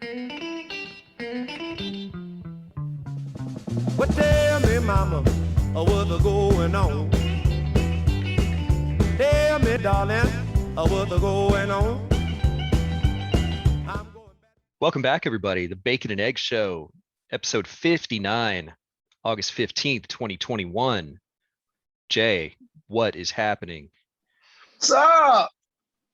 Well, tell me, mama, what's going on? Tell me, darling, what's going on? Welcome back, everybody. The Bacon and Egg Show, episode 59, August 15th, 2021. Jay, what is happening? What's up?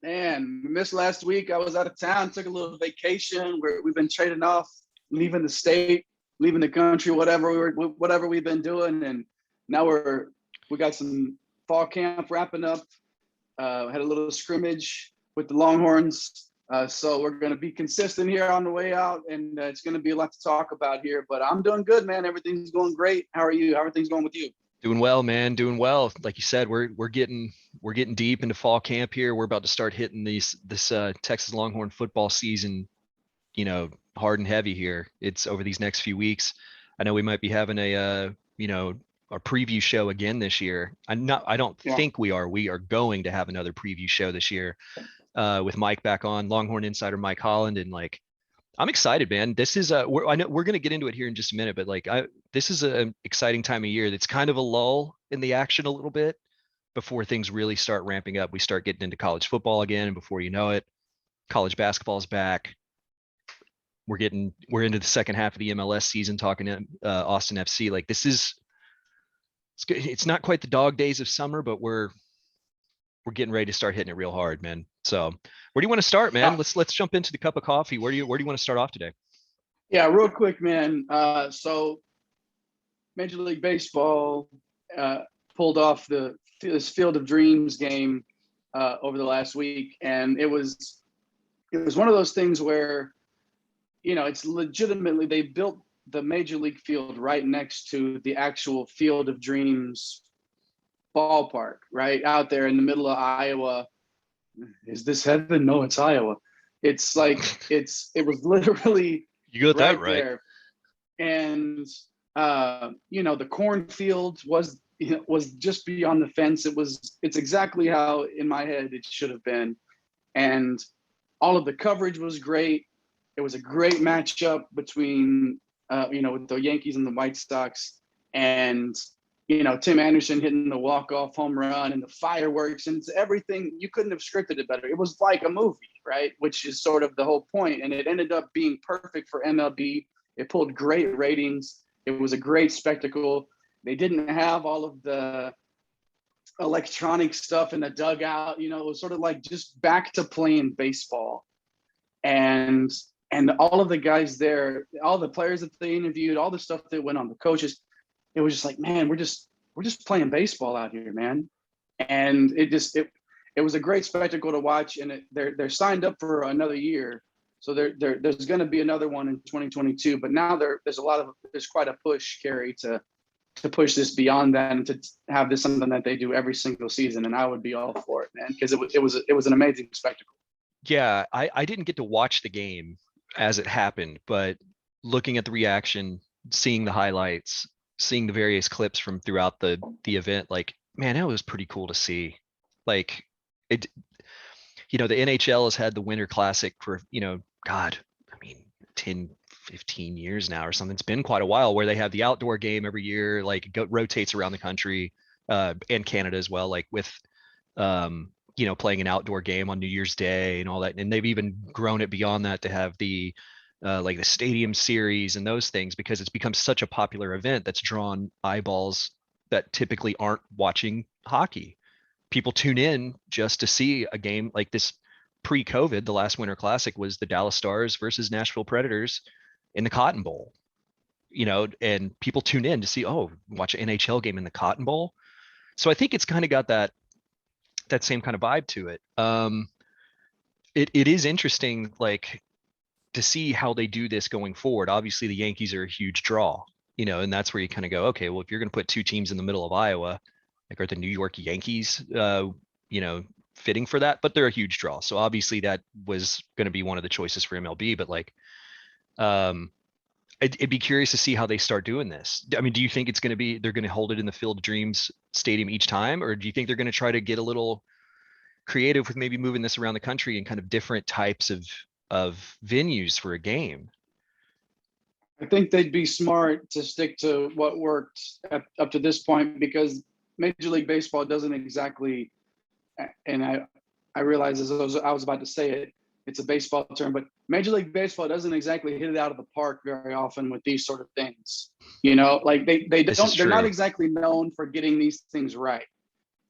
Man, we missed last week. I was out of town, took a little vacation. We've been trading off, leaving the state, leaving the country, whatever we've been doing, and now we got some fall camp wrapping up. Had a little scrimmage with the Longhorns, so we're going to be consistent here on the way out, and it's going to be a lot to talk about here. But I'm doing good, man. Everything's going great. How are you? How are things going with you? Doing well, man. Doing well. Like you said, we're getting deep into fall camp here. We're about to start hitting this Texas Longhorn football season, hard and heavy here. It's over these next few weeks. I know we might be having a preview show again this year. I don't think we are. We are going to have another preview show this year with Mike back on, Longhorn insider Mike Holland, and I'm excited, man. This is I know we're going to get into it here in just a minute, but this is an exciting time of year. That's kind of a lull in the action a little bit before things really start ramping up. We start getting into college football again, and before you know it, college basketball is back. We're into the second half of the MLS season, talking to Austin FC. It's not quite the dog days of summer, but we're getting ready to start hitting it real hard, man. So where do you want to start, man? Let's jump into the cup of coffee. Where do you want to start off today? Yeah, real quick, man. So Major League Baseball pulled off this Field of Dreams game over the last week, and it was one of those things where, it's legitimately, they built the Major League field right next to the actual Field of Dreams ballpark, right out there in the middle of Iowa. Is this heaven? No, it's Iowa. It's like it was literally you got that right there. And the cornfield was just beyond the fence. It's exactly how in my head it should have been. And all of the coverage was great. It was a great matchup between with the Yankees and the White Sox, and Tim Anderson hitting the walk-off home run and the fireworks, and it's everything. You couldn't have scripted it better. It was like a movie, right? Which is sort of the whole point. And it ended up being perfect for MLB. It pulled great ratings. It was a great spectacle. They didn't have all of the electronic stuff in the dugout. It was sort of like just back to playing baseball. And all of the guys there, all the players that they interviewed, all the stuff that went on, the coaches, it was just like, man, we're just playing baseball out here, man. And it was a great spectacle to watch. And they're signed up for another year, so there's going to be another one in 2022. But now there's quite a push, Kerry, to push this beyond that and to have this something that they do every single season. And I would be all for it, man, because it was an amazing spectacle. Yeah, I didn't get to watch the game as it happened, but looking at the reaction, seeing the highlights, seeing the various clips from throughout the event, man, it was pretty cool to see. The NHL has had the Winter Classic for, 10, 15 years now or something. It's been quite a while, where they have the outdoor game every year, rotates around the country, and Canada as well, with playing an outdoor game on New Year's Day and all that. And they've even grown it beyond that to have the stadium series and those things, because it's become such a popular event that's drawn eyeballs that typically aren't watching hockey. People tune in just to see a game like this. Pre-COVID, the last Winter Classic was the Dallas Stars versus Nashville Predators in the Cotton Bowl, and people tune in to see, watch an NHL game in the Cotton Bowl. So I think it's kind of got that same kind of vibe to it. It is interesting, to see how they do this going forward. Obviously, the Yankees are a huge draw, and that's where you kind of go, okay, well, if you're going to put two teams in the middle of Iowa, are the New York Yankees, fitting for that? But they're a huge draw. So obviously that was going to be one of the choices for MLB, but I'd be curious to see how they start doing this. I mean, do you think they're going to hold it in the Field of Dreams stadium each time? Or do you think they're going to try to get a little creative with maybe moving this around the country and kind of different types of of venues for a game. I think they'd be smart to stick to what worked up to this point, because Major League Baseball doesn't exactly, and I realize as I was about to say it, it's a baseball term, but Major League Baseball doesn't exactly hit it out of the park very often with these sort of things. You know, like they This is don't, they're not true. exactly known for getting these things right.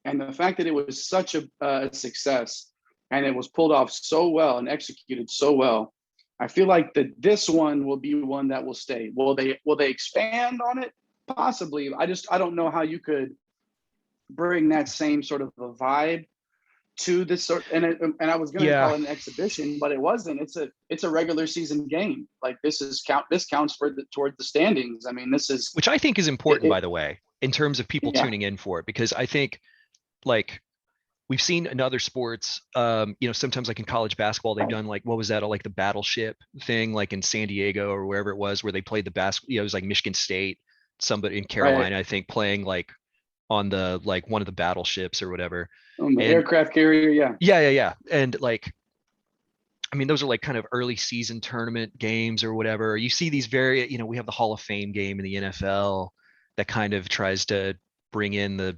And the fact that it was such a success and it was pulled off so well and executed so well, I feel like that this one will be one that will stay. Will they expand on it? Possibly. I don't know how you could bring that same sort of a vibe to this sort, and I was going to Yeah. call it an exhibition, but it wasn't. It's a regular season game. Like this counts for towards the standings. I mean, this is Which I think is important, by the way, in terms of people yeah. tuning in for it, because I think like we've seen in other sports, sometimes like in college basketball, they've done like, what was that? Like the battleship thing, like in San Diego or wherever it was, where they played the basketball, it was like Michigan State, somebody in Right. Carolina, I think, playing like on the, like one of the battleships or whatever. On the And aircraft carrier, yeah. yeah. And like, I mean, those are like kind of early season tournament games or whatever. You see these we have the Hall of Fame game in the NFL that kind of tries to bring in the,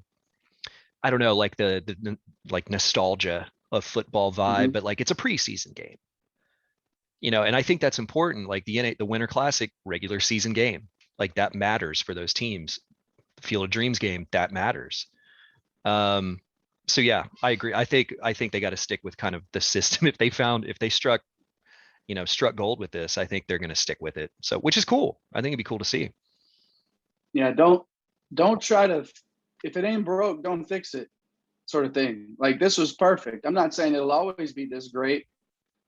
I don't know, like the like nostalgia of football vibe, Hmm. but like it's a preseason game, and I think that's important. Like the Winter Classic regular season game, like that matters for those teams. The Field of Dreams game, that matters. Um, so yeah, I agree. I think they got to stick with kind of the system. If they struck gold with this, I think they're going to stick with it. So, which is cool. I think it'd be cool to see. Yeah. Don't try to, if it ain't broke, don't fix it, sort of thing. Like this was perfect. I'm not saying it'll always be this great,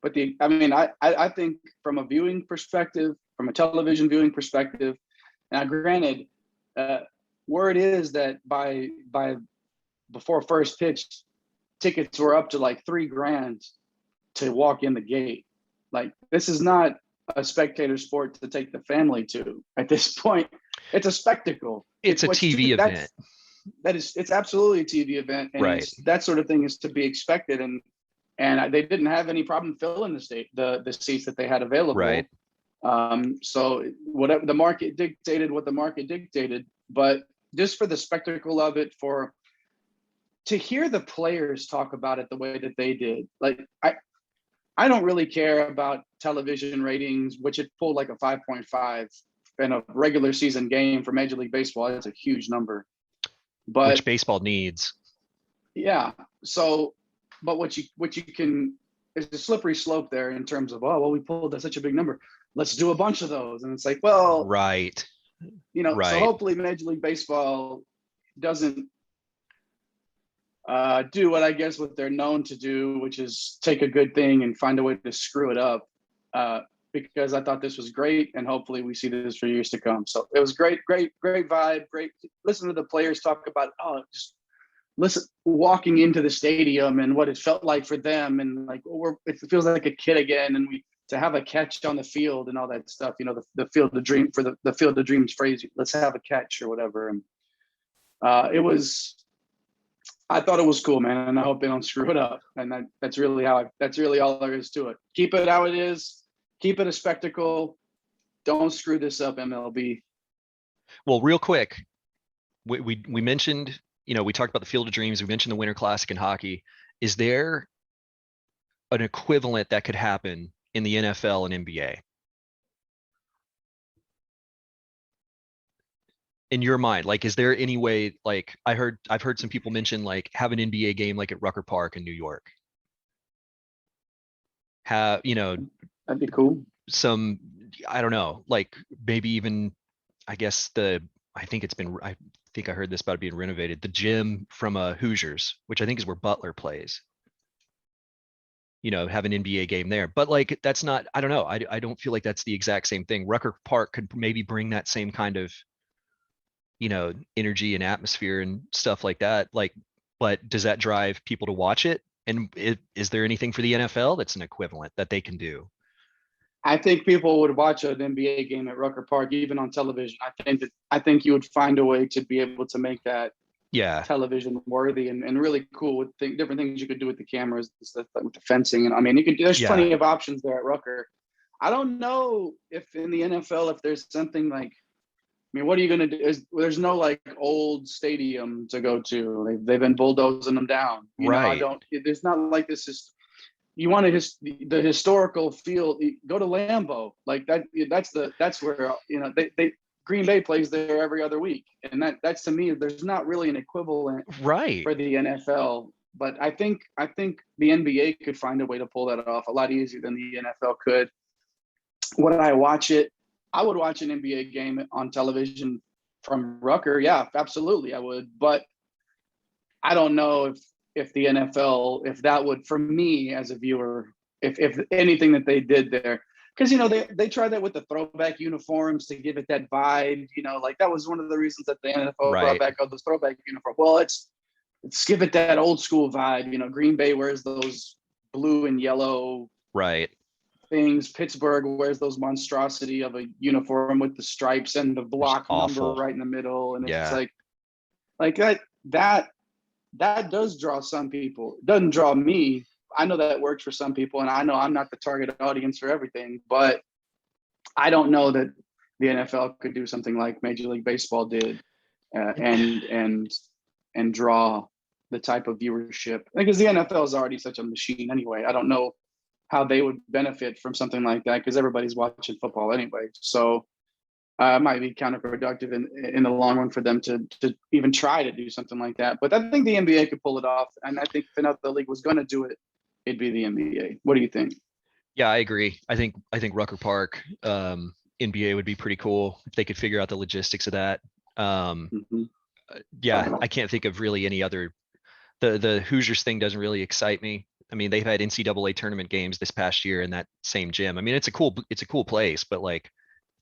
but I think from a viewing perspective, from a television viewing perspective, now granted, uh, word is that by before first pitch, tickets were up to like $3,000 to walk in the gate. Like this is not a spectator sport to take the family to at this point. It's a spectacle. It's a TV event, It's absolutely a TV event, and right? it's that sort of thing is to be expected. And they didn't have any problem filling the seats that they had Right. available. So whatever the market dictated, what the market dictated, but just for the spectacle of it, to hear the players talk about it the way that they did, like I don't really care about television ratings, which it pulled like a 5.5 in a regular season game for Major League Baseball. That's a huge number. Which But baseball needs. yeah, so but what you can, there's a slippery slope there in terms of, oh well, we pulled such a big number. Let's do a bunch of those. And it's like, well, Right. so Right. hopefully Major League Baseball doesn't do what I guess what they're known to do, which is take a good thing and find a way to screw it up. Because I thought this was great, and hopefully we see this for years to come. So it was great vibe, great. Listen to the players talk about, just listen, walking into the stadium and what it felt like for them, and like it feels like a kid again, and to have a catch on the field and all that stuff. The Field of Dream, for the Field of Dreams phrase, let's have a catch or whatever. And it was. I thought it was cool, man, and I hope they don't screw it up. And that's really all there is to it. Keep it how it is. Keep it a spectacle. Don't screw this up, MLB. Well, real quick, we mentioned, we talked about the Field of Dreams. We mentioned the Winter Classic in hockey. Is there an equivalent that could happen in the NFL and NBA? In your mind, like, is there any way, like, I've heard some people mention, like, have an NBA game like at Rucker Park in New York. Have, That'd be cool. some, I don't know, like maybe even, I guess I think I heard this about it being renovated. The gym from Hoosiers, which I think is where Butler plays. Have an NBA game there, but like that's not. I don't know. I don't feel like that's the exact same thing. Rucker Park could maybe bring that same kind of energy and atmosphere and stuff like that. Like, but does that drive people to watch it? And is there anything for the NFL that's an equivalent that they can do? I think people would watch an NBA game at Rucker Park, even on television. I think you would find a way to be able to make that Yeah. television worthy and really cool with different things you could do with the cameras and stuff, like with the fencing. And I mean, there's Yeah. plenty of options there at Rucker. I don't know if in the NFL, if there's something like, I mean, what are you going to do? There's no like old stadium to go to. They've been bulldozing them down. You know, Right. there's not like this is, you want to the historical field, go to Lambeau. Like that's where, you know, they Green Bay plays there every other week. And that's to me, there's not really an equivalent Right. for the NFL. But I think the NBA could find a way to pull that off a lot easier than the NFL could. Would I watch it? I would watch an NBA game on television from Rucker. Yeah, absolutely, I would. But I don't know if the NFL, if that would, for me as a viewer, if anything that they did there, because, you know, they tried that with the throwback uniforms to give it that vibe. You know, like that was one of the reasons that the NFL brought back all those throwback uniforms. Well, let's give it that old school vibe. You know, Green Bay wears those blue and yellow things. Pittsburgh wears those monstrosity of a uniform with the stripes and the block number right in the middle. And it's like that does draw some people. It doesn't draw me. I know that works for some people, and I know I'm not the target audience for everything, but I don't know that the NFL could do something like Major League Baseball did, and draw the type of viewership, because the NFL is already such a machine anyway. I don't know how they would benefit from something like that, because everybody's watching football anyway. So it might be counterproductive in the long run for them to even try to do something like that. But I think the NBA could pull it off, and I think if another league was going to do it, it'd be the NBA. What do you think? Yeah, I agree. I think Rucker Park, NBA would be pretty cool if they could figure out the logistics of that. Yeah, I can't think of really any other. The Hoosiers thing doesn't really excite me. I mean, they've had NCAA tournament games this past year in that same gym. I mean, it's a cool place, but like,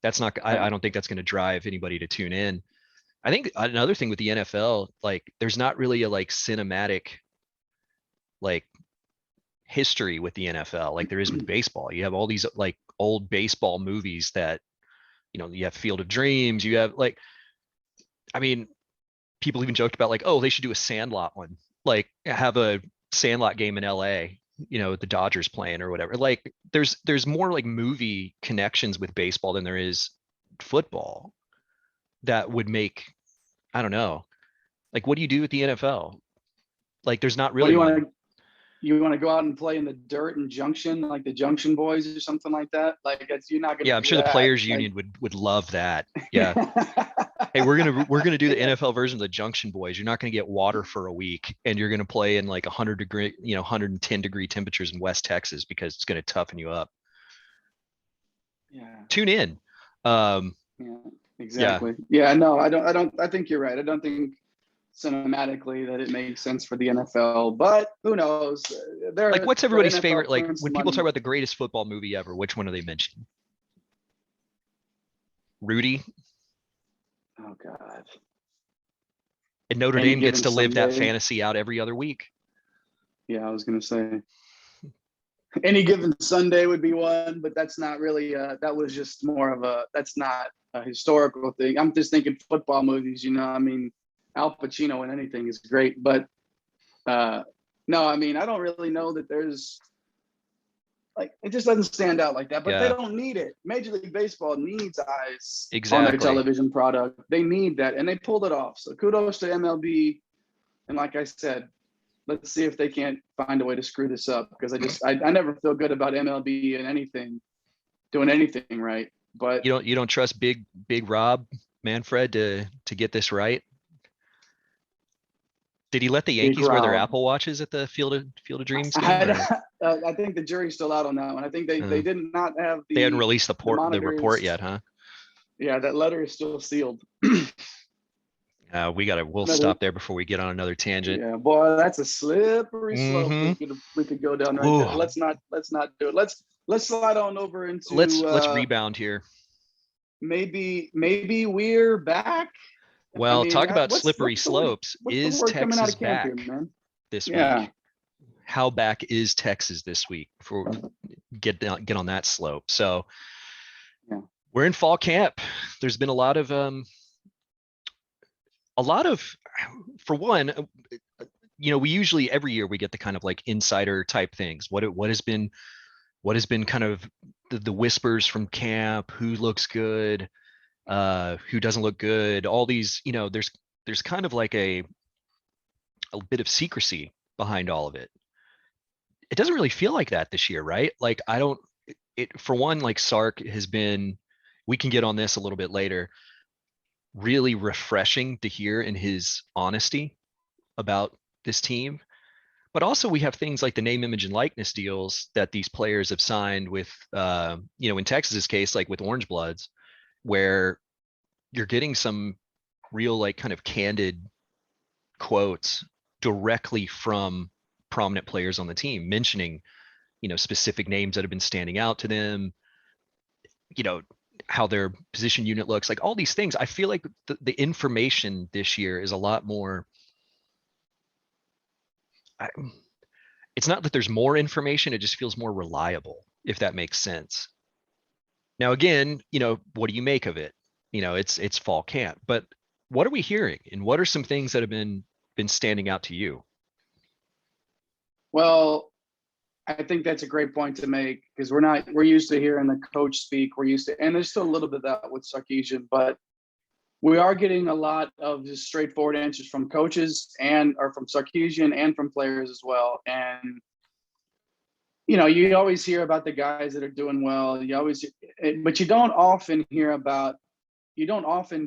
that's not. I don't think that's going to drive anybody to tune in. I think another thing with the NFL, like, there's not really a like cinematic like history with the NFL like there is with baseball. You have all these like old baseball movies that, you know, you have Field of Dreams. You have like, I mean, people even joked about like, oh, they should do a Sandlot one, like have a Sandlot game in LA, you know, the Dodgers playing or whatever. Like there's more like movie connections with baseball than there is football that would make, I don't know, like, what do you do with the NFL? Like, there's not really one. You want to go out and play in the dirt and Junction, like the Junction Boys or something like that? Like, you're not gonna. Yeah, I'm sure the players union would love that. Yeah. Hey, we're gonna do the NFL version of the Junction Boys. You're not gonna get water for a week, and you're gonna play in like 110-degree temperatures in West Texas because it's gonna toughen you up. Yeah. Tune in. Yeah, exactly. Yeah, no, I don't. I think you're right. I don't think cinematically that it makes sense for the NFL, but who knows? Like, what's everybody's favorite? Like, when people talk about the greatest football movie ever, which one do they mention? Rudy. Oh God. And Notre Dame gets to live that fantasy out every other week. Yeah, I was gonna say Any Given Sunday would be one, but that's not really that was just more of that's not a historical thing. I'm just thinking football movies, you know. I mean, Al Pacino in anything is great, but no, I mean, I don't really know that there's, like, it just doesn't stand out like that. But they don't need it. Major League Baseball needs eyes on their television product. They need that, and they pulled it off. So kudos to MLB. And like I said, let's see if they can't find a way to screw this up, because I never feel good about MLB and anything doing anything right. But you don't trust Big Rob Manfred to get this right? Did he let the Yankees wear their Apple Watches at the Field of Dreams game? I think the jury's still out on that one. I think they did not have they hadn't released the report yet, huh? Yeah, that letter is still sealed. We'll stop there before we get on another tangent. Yeah, boy, that's a slippery slope. We could go down right there. Let's not do it. Let's slide on over into. Let's rebound here. Maybe we're back. Well, talk about slippery slopes. Is Texas back this week? How back is Texas this week? Before we get on that slope. So we're in fall camp. There's been a lot of for one, we usually every year we get the kind of like insider type things. What has been kind of the whispers from camp, who looks good, who doesn't look good, all these, there's kind of like a bit of secrecy behind all of it. It doesn't really feel like that this year, right? Like I don't it for one, like Sark has been, we can get on this a little bit later, really refreshing to hear in his honesty about this team. But also we have things like the name, image, and likeness deals that these players have signed with, in Texas's case, like with Orange Bloods, where you're getting some real like kind of candid quotes directly from prominent players on the team mentioning, specific names that have been standing out to them, how their position unit looks, like all these things. I feel like the information this year is a lot more, it's not that there's more information, it just feels more reliable, if that makes sense. Now, again, what do you make of it? It's fall camp, but what are we hearing, and what are some things that have been standing out to you? Well, I think that's a great point to make, because we're used to hearing the coach speak. And there's still a little bit of that with Sarkisian, but we are getting a lot of just straightforward answers from coaches or from Sarkisian and from players as well. And, you always hear about the guys that are doing well. But you don't often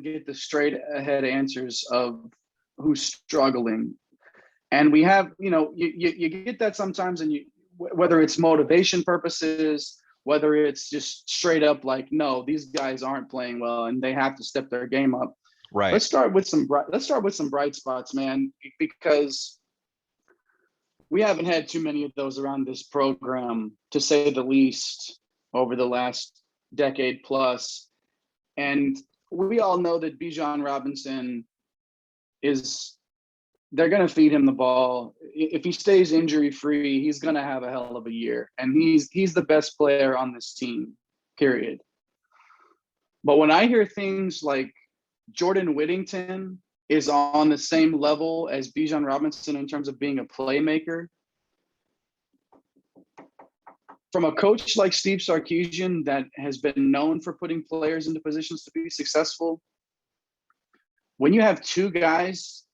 get the straight ahead answers of who's struggling. And we have, you get that sometimes, and whether it's motivation purposes, whether it's just straight up like, no, these guys aren't playing well and they have to step their game up. Right. Let's start with some bright spots, man, because we haven't had too many of those around this program, to say the least, over the last decade plus. And we all know that Bijan Robinson they're going to feed him the ball. If he stays injury free, he's going to have a hell of a year. And he's the best player on this team, period. But when I hear things like Jordan Whittington is on the same level as Bijan Robinson in terms of being a playmaker, from a coach like Steve Sarkisian that has been known for putting players into positions to be successful, when you have two guys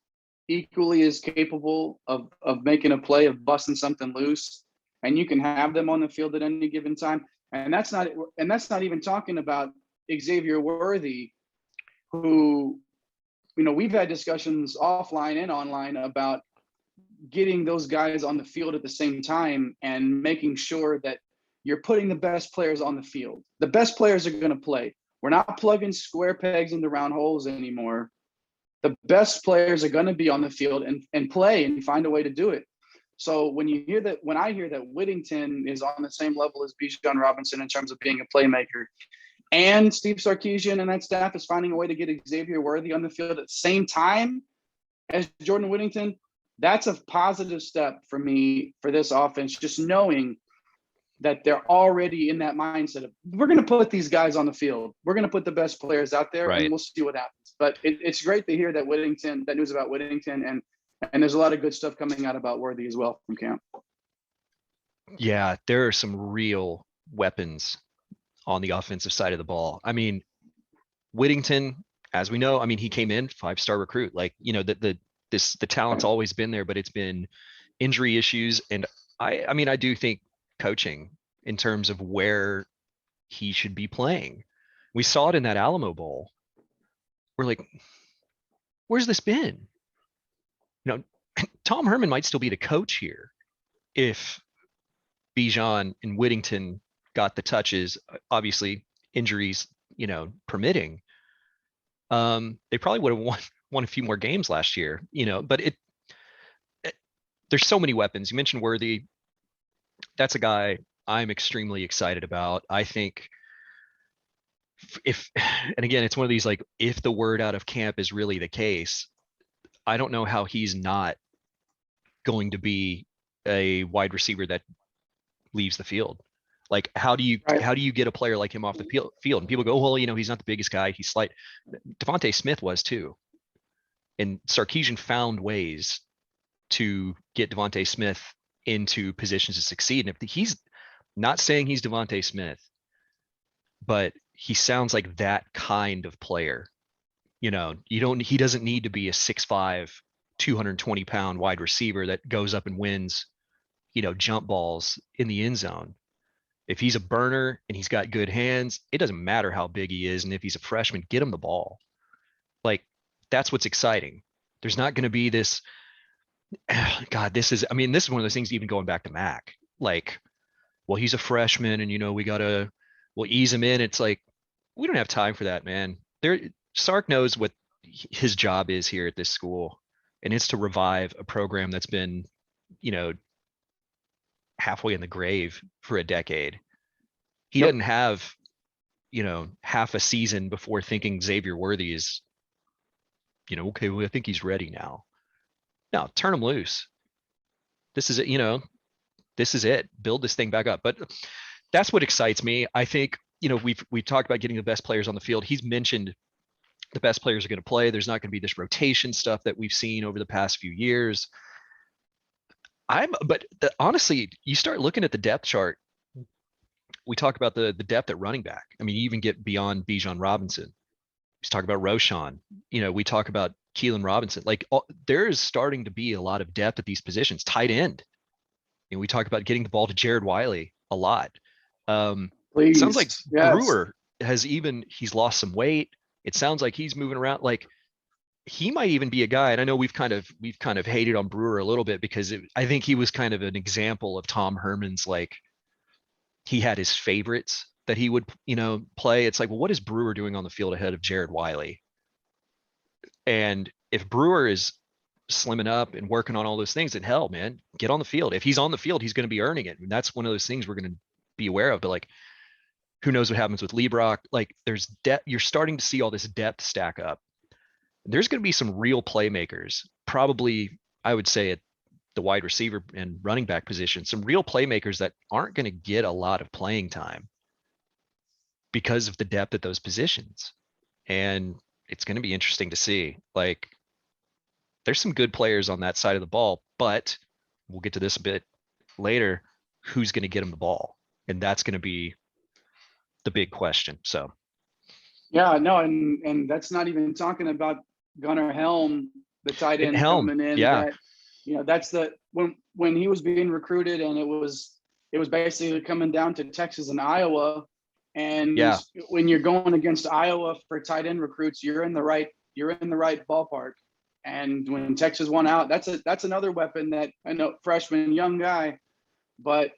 equally as capable of making a play, of busting something loose, and you can have them on the field at any given time, and that's not even talking about Xavier Worthy, who, we've had discussions offline and online about getting those guys on the field at the same time and making sure that you're putting the best players on the field. The best players are going to play. We're not plugging square pegs into round holes anymore. The best players are going to be on the field and play and find a way to do it. So when I hear that Whittington is on the same level as Bijan Robinson in terms of being a playmaker, and Steve Sarkisian and that staff is finding a way to get Xavier Worthy on the field at the same time as Jordan Whittington, that's a positive step for me for this offense, just knowing that they're already in that mindset of, we're going to put these guys on the field. We're going to put the best players out there, right, and we'll see what happens. But it's great to hear that news about Whittington, and there's a lot of good stuff coming out about Worthy as well from camp. Yeah, there are some real weapons on the offensive side of the ball. I mean, Whittington, as we know, he came in 5-star recruit. Like, the talent's always been there, but it's been injury issues. And I do think coaching in terms of where he should be playing. We saw it in that Alamo Bowl. We're like, where's this been? Tom Herman might still be the coach here if Bijan and Whittington got the touches, obviously injuries, permitting. They probably would have won a few more games last year, but there's so many weapons. You mentioned Worthy. That's a guy I'm extremely excited about. I think and again, it's one of these, like, if the word out of camp is really the case, I don't know how he's not going to be a wide receiver that leaves the field. Like, how do you get a player like him off the field? And people go, well, he's not the biggest guy. He's slight. Devontae Smith was too. And Sarkisian found ways to get Devontae Smith into positions to succeed. And if he's not saying he's Devontae Smith, but he sounds like that kind of player. He doesn't need to be a 6'5", 220-pound wide receiver that goes up and wins, jump balls in the end zone. If he's a burner and he's got good hands, it doesn't matter how big he is. And if he's a freshman, get him the ball. Like, that's what's exciting. There's not going to be this, God, this is one of those things, even going back to Mac, like, well, he's a freshman and, we'll ease him in. It's like, we don't have time for that, man. Sark knows what his job is here at this school, and it's to revive a program that's been, halfway in the grave for a decade. He doesn't have, half a season before thinking Xavier Worthy is, okay, well, I think he's ready now. No, turn him loose. This is it, this is it. Build this thing back up. But that's what excites me. I think, we've talked about getting the best players on the field. He's mentioned the best players are going to play. There's not going to be this rotation stuff that we've seen over the past few years. Honestly, you start looking at the depth chart. We talk about the depth at running back. You even get beyond Bijan Robinson. We talk about Roshan. We talk about Keelan Robinson. Like, there is starting to be a lot of depth at these positions. Tight end. We talk about getting the ball to Jared Wiley a lot. It sounds like Brewer he's lost some weight. It sounds like he's moving around. Like, he might even be a guy. And I know we've kind of hated on Brewer a little bit because I think he was kind of an example of Tom Herman's, like, he had his favorites that he would, play. It's like, well, what is Brewer doing on the field ahead of Jared Wiley? And if Brewer is slimming up and working on all those things, then hell, man, get on the field. If he's on the field, he's going to be earning it. And that's one of those things we're going to be aware of. But, like, who knows what happens with Liebrock? Like, there's depth. You're starting to see all this depth stack up. There's going to be some real playmakers, probably, I would say, at the wide receiver and running back position, some real playmakers that aren't going to get a lot of playing time because of the depth at those positions. And it's going to be interesting to see. Like, there's some good players on that side of the ball, but we'll get to this a bit later. Who's going to get them the ball? And that's going to be the big question. So, yeah, no, and that's not even talking about Gunnar Helm, the tight end coming in. Yeah. That's when he was being recruited, and it was basically coming down to Texas and Iowa. And when you're going against Iowa for tight end recruits, you're in the right ballpark. And when Texas won out, that's another weapon that, I know, freshman, young guy, but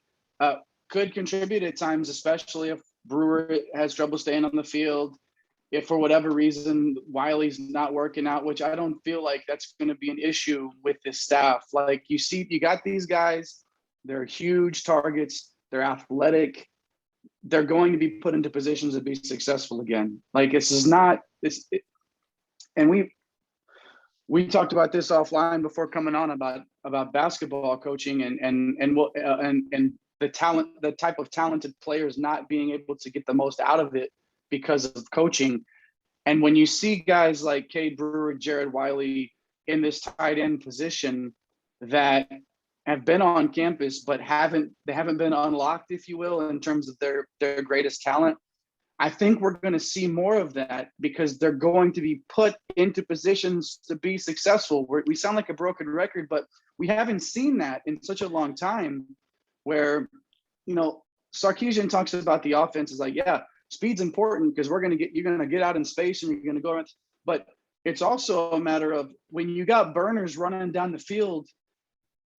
could contribute at times, especially if Brewer has trouble staying on the field. If for whatever reason Wiley's not working out, which I don't feel like that's going to be an issue with this staff. Like, you got these guys, they're huge targets, they're athletic, they're going to be put into positions to be successful again. Like, and we talked about this offline before coming on about basketball coaching and the type of talented players not being able to get the most out of it because of coaching. And when you see guys like Cade Brewer, Jared Wiley in this tight end position that have been on campus but haven't been unlocked, if you will, in terms of their greatest talent, I think we're going to see more of that because they're going to be put into positions to be successful. We sound like a broken record, but we haven't seen that in such a long time where, Sarkisian talks about the offense is like, yeah, speed's important because you're going to get out in space and you're going to go around. But it's also a matter of when you got burners running down the field,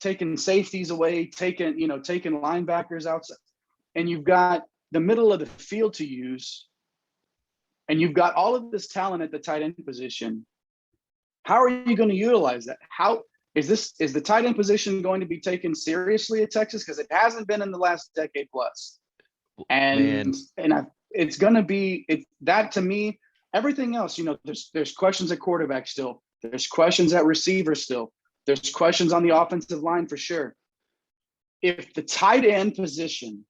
taking safeties away, taking linebackers outside, and you've got the middle of the field to use, and you've got all of this talent at the tight end position. How are you going to utilize that? How is the tight end position going to be taken seriously at Texas? Because it hasn't been in the last decade plus. It's going to be that to me. Everything else, there's questions at quarterback still. There's questions at receiver still. There's questions on the offensive line for sure. If the tight end position,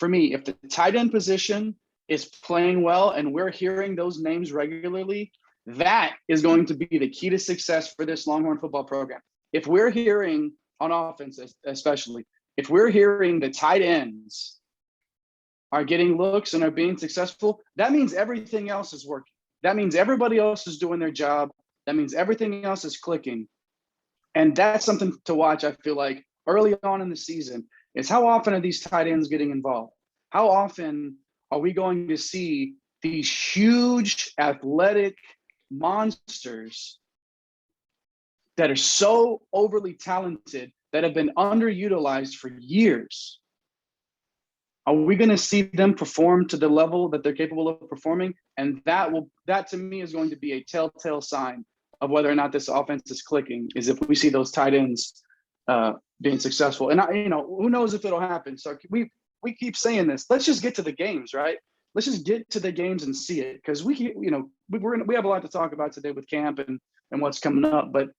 for me, if the tight end position is playing well and we're hearing those names regularly, That is going to be the key to success for this Longhorn football program. If we're hearing on offense, especially, if we're hearing the tight ends are getting looks and are being successful, that means everything else is working. That means everybody else is doing their job. That means everything else is clicking. And that's something to watch, I feel like, early on in the season, is how often are these tight ends getting involved? How often are we going to see these huge athletic monsters that are so overly talented that have been underutilized for years? Are we going to see them perform to the level that they're capable of performing? And that to me is going to be a telltale sign of whether or not this offense is clicking, is if we see those tight ends being successful. And who knows if it'll happen. So we keep saying this. Let's just get to the games, right? Let's just get to the games and see it, because we have a lot to talk about today with camp and what's coming up. But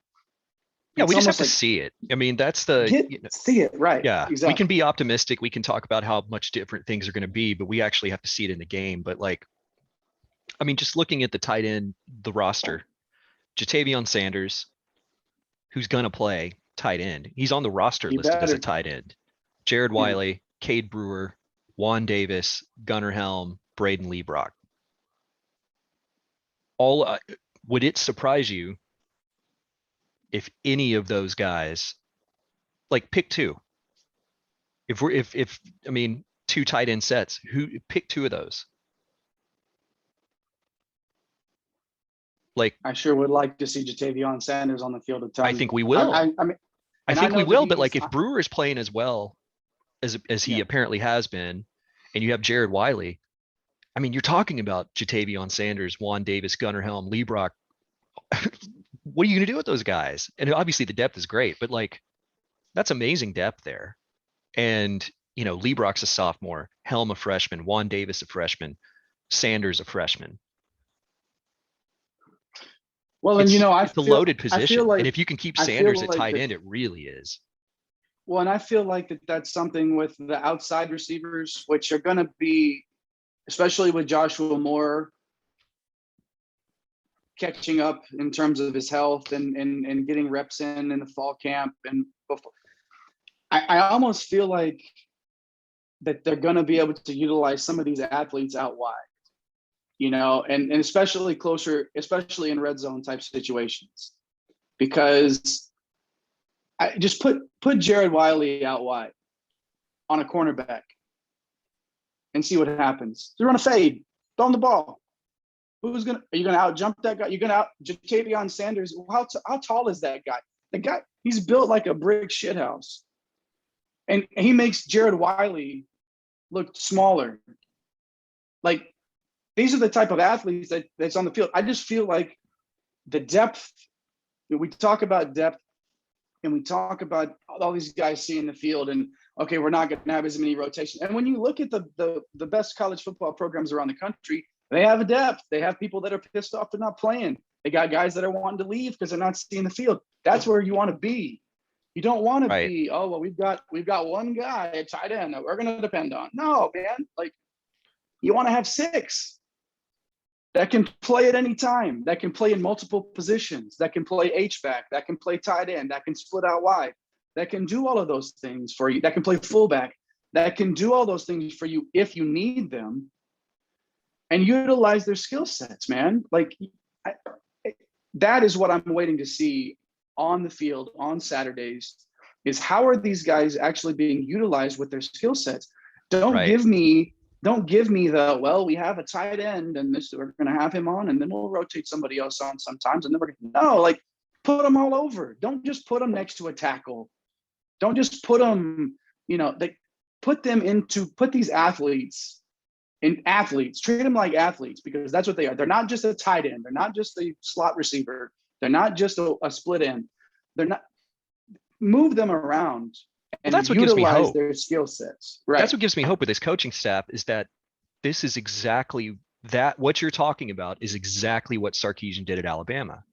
yeah, we just have to see it. I mean, that's see it, right? Yeah, exactly. We can be optimistic. We can talk about how much different things are going to be, but we actually have to see it in the game. But I mean, just looking at the tight end, the roster, Jatavion Sanders, who's going to play tight end. He's on the roster listed as a tight end. Jared Wiley, Cade Brewer, Juan Davis, Gunnar Helm, Braden Liebrock. Would it surprise you if any of those guys, pick two? If I mean, two tight end sets, who pick two of those? I sure would like to see Jatavion Sanders on the field a ton. I think we will. I mean, I think we will, but if Brewer is playing as well as he apparently has been, and you have Jared Wiley, I mean, you're talking about Jatavion Sanders, Juan Davis, Gunnar Helm, Liebrock. What are you going to do with those guys? And obviously the depth is great, but that's amazing depth there. And, Liebrock's a sophomore, Helm a freshman, Juan Davis a freshman, Sanders a freshman. Well, and it's a loaded position. And if you can keep Sanders at tight end, it really is. Well, and I feel like that's something with the outside receivers, which are going to be, especially with Joshua Moore catching up in terms of his health and getting reps in the fall camp. And before, I almost feel like that they're going to be able to utilize some of these athletes out wide, and especially closer, especially in red zone type situations, because I just put Jared Wiley out wide on a cornerback and see what happens. They're on a fade, throw him the ball. Are you gonna out jump that guy? You're gonna out Jatavion Sanders. How tall is that guy? The guy, he's built like a brick shithouse, and he makes Jared Wiley look smaller. These are the type of athletes that's on the field. I just feel like the depth. We talk about depth, and we talk about all these guys seeing the field, and okay, we're not going to have as many rotations. And when you look at the best college football programs around the country, they have a depth. They have people that are pissed off they're not playing. They got guys that are wanting to leave because they're not seeing the field. That's where you want to be. You don't want to be, oh, well, we've got one guy at tight end that we're going to depend on. No, man. You want to have six that can play at any time, that can play in multiple positions, that can play H-back, that can play tight end, that can split out wide, that can do all of those things for you, that can play fullback, that can do all those things for you if you need them, and utilize their skill sets, man. That is what I'm waiting to see on the field on Saturdays, is how are these guys actually being utilized with their skill sets? Don't give me the, well, we have a tight end and we're going to have him on and then we'll rotate somebody else on sometimes. And then put them all over. Don't just put them next to a tackle. Don't just put them, put these athletes in athletes, treat them like athletes, because that's what they are. They're not just a tight end. They're not just a slot receiver. They're not just a split end. They're not, move them around and that's what gives me hope. Their skill sets. Right. That's what gives me hope with this coaching staff, is that this is exactly that. What you're talking about is exactly what Sarkisian did at Alabama.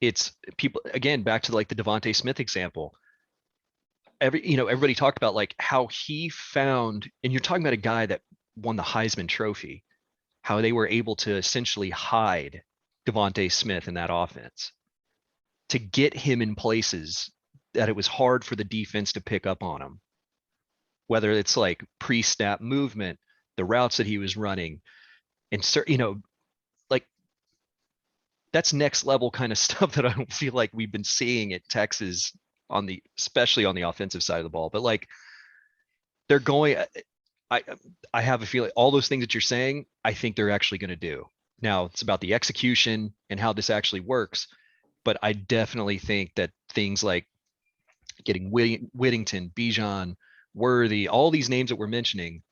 It's people, again, back to the Devontae Smith example. Everybody talked about how he found, and you're talking about a guy that won the Heisman Trophy, how they were able to essentially hide Devontae Smith in that offense, to get him in places that it was hard for the defense to pick up on him, whether it's like pre-snap movement, the routes that he was running, and like that's next level kind of stuff that I don't feel like we've been seeing at Texas especially on the offensive side of the ball. But like they're going, I I have a feeling all those things that you're saying, I think they're actually going to do. Now it's about the execution and how this actually works. But I definitely think that things like getting Whittington, Bijan, Worthy, all these names that we're mentioning,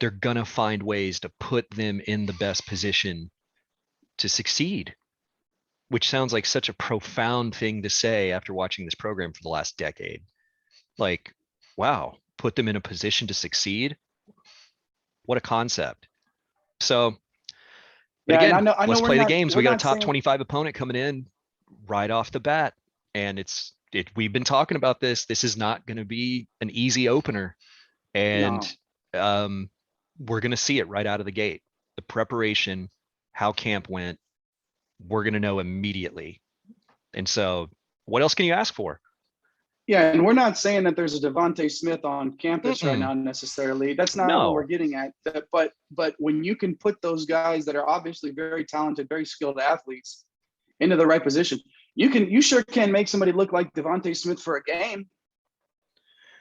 they're going to find ways to put them in the best position to succeed, which sounds like such a profound thing to say after watching this program for the last decade. Like, wow, put them in a position to succeed. What a concept. So, but Yeah, and again, I know let's play the games. we're We got a not top saying 25 opponent coming in right off the bat. And we've been talking about this. This is not going to be an easy opener. And no. we're going to see it right out of the gate. The preparation, how camp went, we're going to know immediately. And so what else can you ask for? Yeah, and we're not saying that there's a Devontae Smith on campus right Mm-mm. now necessarily. That's not what we're No. getting at. But when you can put those guys that are obviously very talented, very skilled athletes into the right position, you sure can make somebody look like Devontae Smith for a game.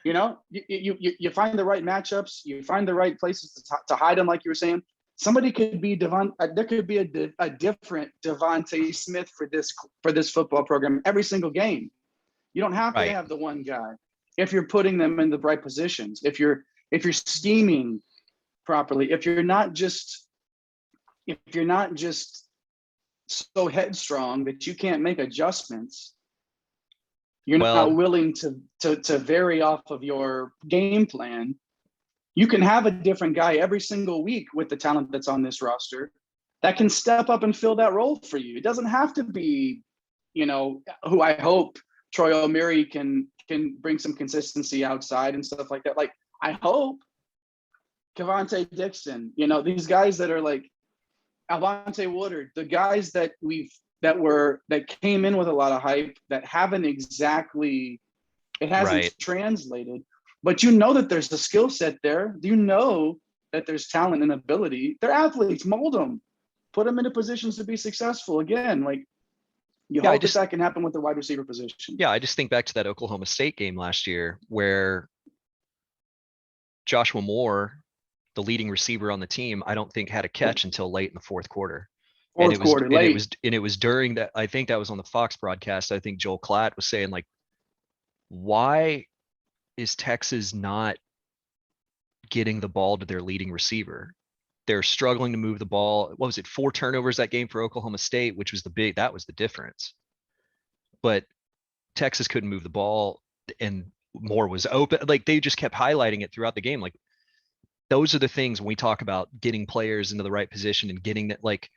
You know, you find the right matchups, you find the right places to hide them, like you were saying. Somebody could be there could be a different Devontae Smith for this football program every single game. You don't have to Right. have the one guy if you're putting them in the right positions, if you're scheming properly, if you're not just so headstrong that you can't make adjustments. You're Well, not willing to vary off of your game plan. You can have a different guy every single week with the talent that's on this roster that can step up and fill that role for you. It doesn't have to be, who I hope Troy O'Meary can bring some consistency outside and stuff like that. Like, I hope Kevontae Dixon, these guys that are like Alvonte Woodard, the guys that came in with a lot of hype that haven't exactly, it hasn't right. translated, but that there's a skill set there. That there's talent and ability. They're athletes, mold them, put them into positions to be successful. Again, like hope that can happen with the wide receiver position. Yeah, I just think back to that Oklahoma State game last year where Joshua Moore, the leading receiver on the team, I don't think had a catch until late in the fourth quarter. And it was during that, I think that was on the Fox broadcast. I think Joel Klatt was saying, like, why is Texas not getting the ball to their leading receiver? They're struggling to move the ball. What was it? 4 turnovers that game for Oklahoma State, which was that was the difference. But Texas couldn't move the ball and Moore was open. Like, they just kept highlighting it throughout the game. Like, those are the things when we talk about getting players into the right position and getting that, like,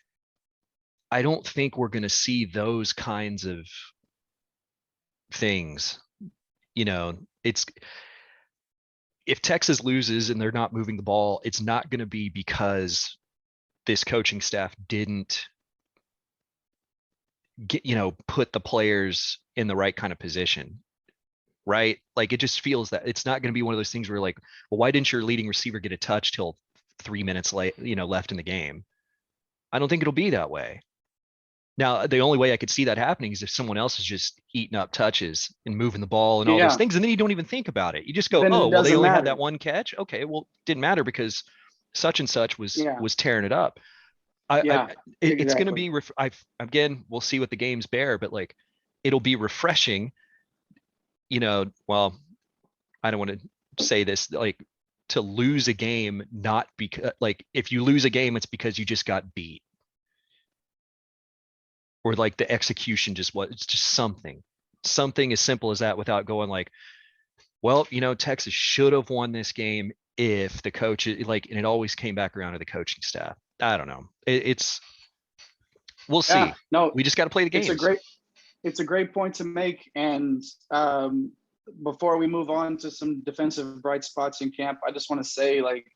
I don't think we're going to see those kinds of things. It's, if Texas loses and they're not moving the ball, it's not going to be because this coaching staff didn't put the players in the right kind of position, right? Like, it just feels that it's not going to be one of those things where, like, well, why didn't your leading receiver get a touch till 3 minutes left in the game? I don't think it'll be that way. Now, the only way I could see that happening is if someone else is just eating up touches and moving the ball and all those things, and then you don't even think about it. You just go, Then oh, well, they only had that matter. one catch. Okay, well, didn't matter because such and such was tearing it up. It's going to be again, we'll see what the games bear, but like, it'll be refreshing. Well, I don't want to say this, like, to lose a game, not because, like, if you lose a game, it's because you just got beat. Or like the execution it's just something as simple as that, without going like, well, Texas should have won this game if the coach, like, and it always came back around to the coaching staff. I don't know. We'll see. No, we just got to play the games. It's a great point to make. And before we move on to some defensive bright spots in camp, I just want to say, like,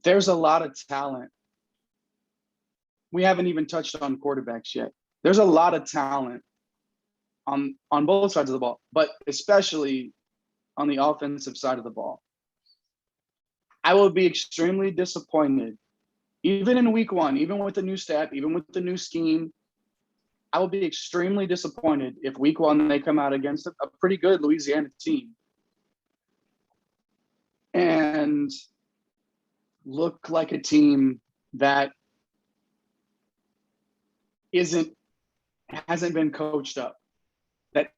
there's a lot of talent we haven't even touched on quarterbacks yet. There's a lot of talent on both sides of the ball, but especially on the offensive side of the ball. I will be extremely disappointed, even in week one, even with the new staff, even with the new scheme. I will be extremely disappointed if week one they come out against a pretty good Louisiana team and look like a team that hasn't been coached up, that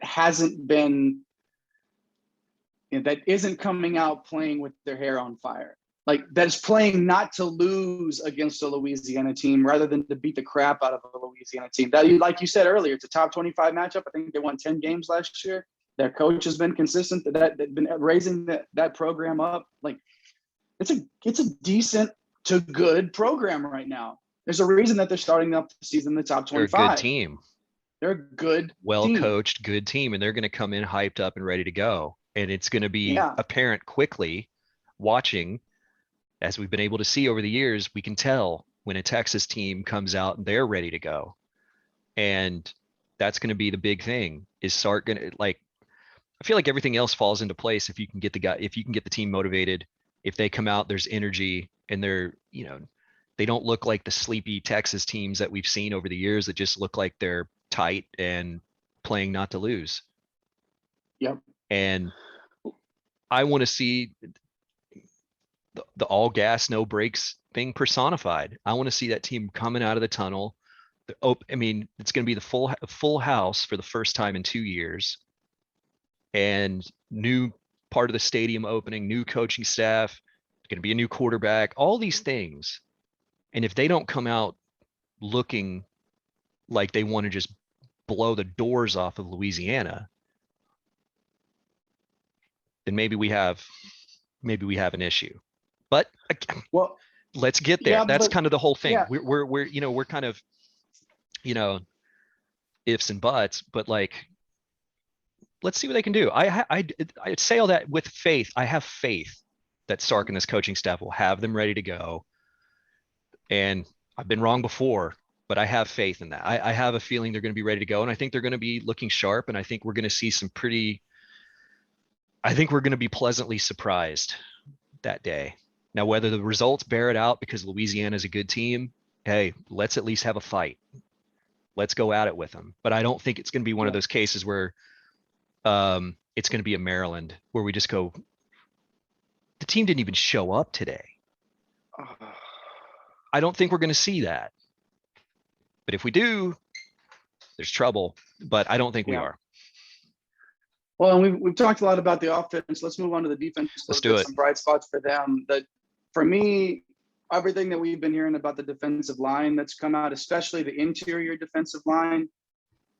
isn't coming out playing with their hair on fire, like that's playing not to lose against a Louisiana team rather than to beat the crap out of a Louisiana team. That, like you said earlier, it's a top 25 matchup. I think they won 10 games last year. Their coach has been consistent, that been raising that program up. Like it's a decent to good program right now. There's a reason that they're starting up the season in the top 25. They're a good team. They're a good, well-coached, good team, and they're going to come in hyped up and ready to go. And it's going to be apparent quickly watching, as we've been able to see over the years, we can tell when a Texas team comes out and they're ready to go. And that's going to be the big thing, is Sark going to, like, I feel like everything else falls into place if you can get the team motivated, if they come out, there's energy, and they're, they don't look like the sleepy Texas teams that we've seen over the years that just look like they're tight and playing not to lose. Yep. And I want to see the all gas, no brakes thing personified. I want to see that team coming out of the tunnel. I mean, it's going to be the full house for the first time in 2 years, and new part of the stadium opening, new coaching staff, going to be a new quarterback, all these things. And if they don't come out looking like they want to just blow the doors off of Louisiana, then maybe we have an issue. But well, let's get there. That's kind of the whole thing. Yeah. We're kind of, ifs and buts, but like, let's see what they can do. I say all that with faith. I have faith that Sark and this coaching staff will have them ready to go. And I've been wrong before, but I have faith in that. I have a feeling they're going to be ready to go. And I think they're going to be looking sharp. And I think we're going to see I think we're going to be pleasantly surprised that day. Now, whether the results bear it out because Louisiana is a good team, hey, let's at least have a fight. Let's go at it with them. But I don't think it's going to be one of those cases where it's going to be a Maryland where we just go, the team didn't even show up today. I don't think we're going to see that. But if we do, there's trouble. But I don't think we are. Well, and we've talked a lot about the offense. Let's move on to the defense. Let's do it. Some bright spots for them. For me, everything that we've been hearing about the defensive line that's come out, especially the interior defensive line,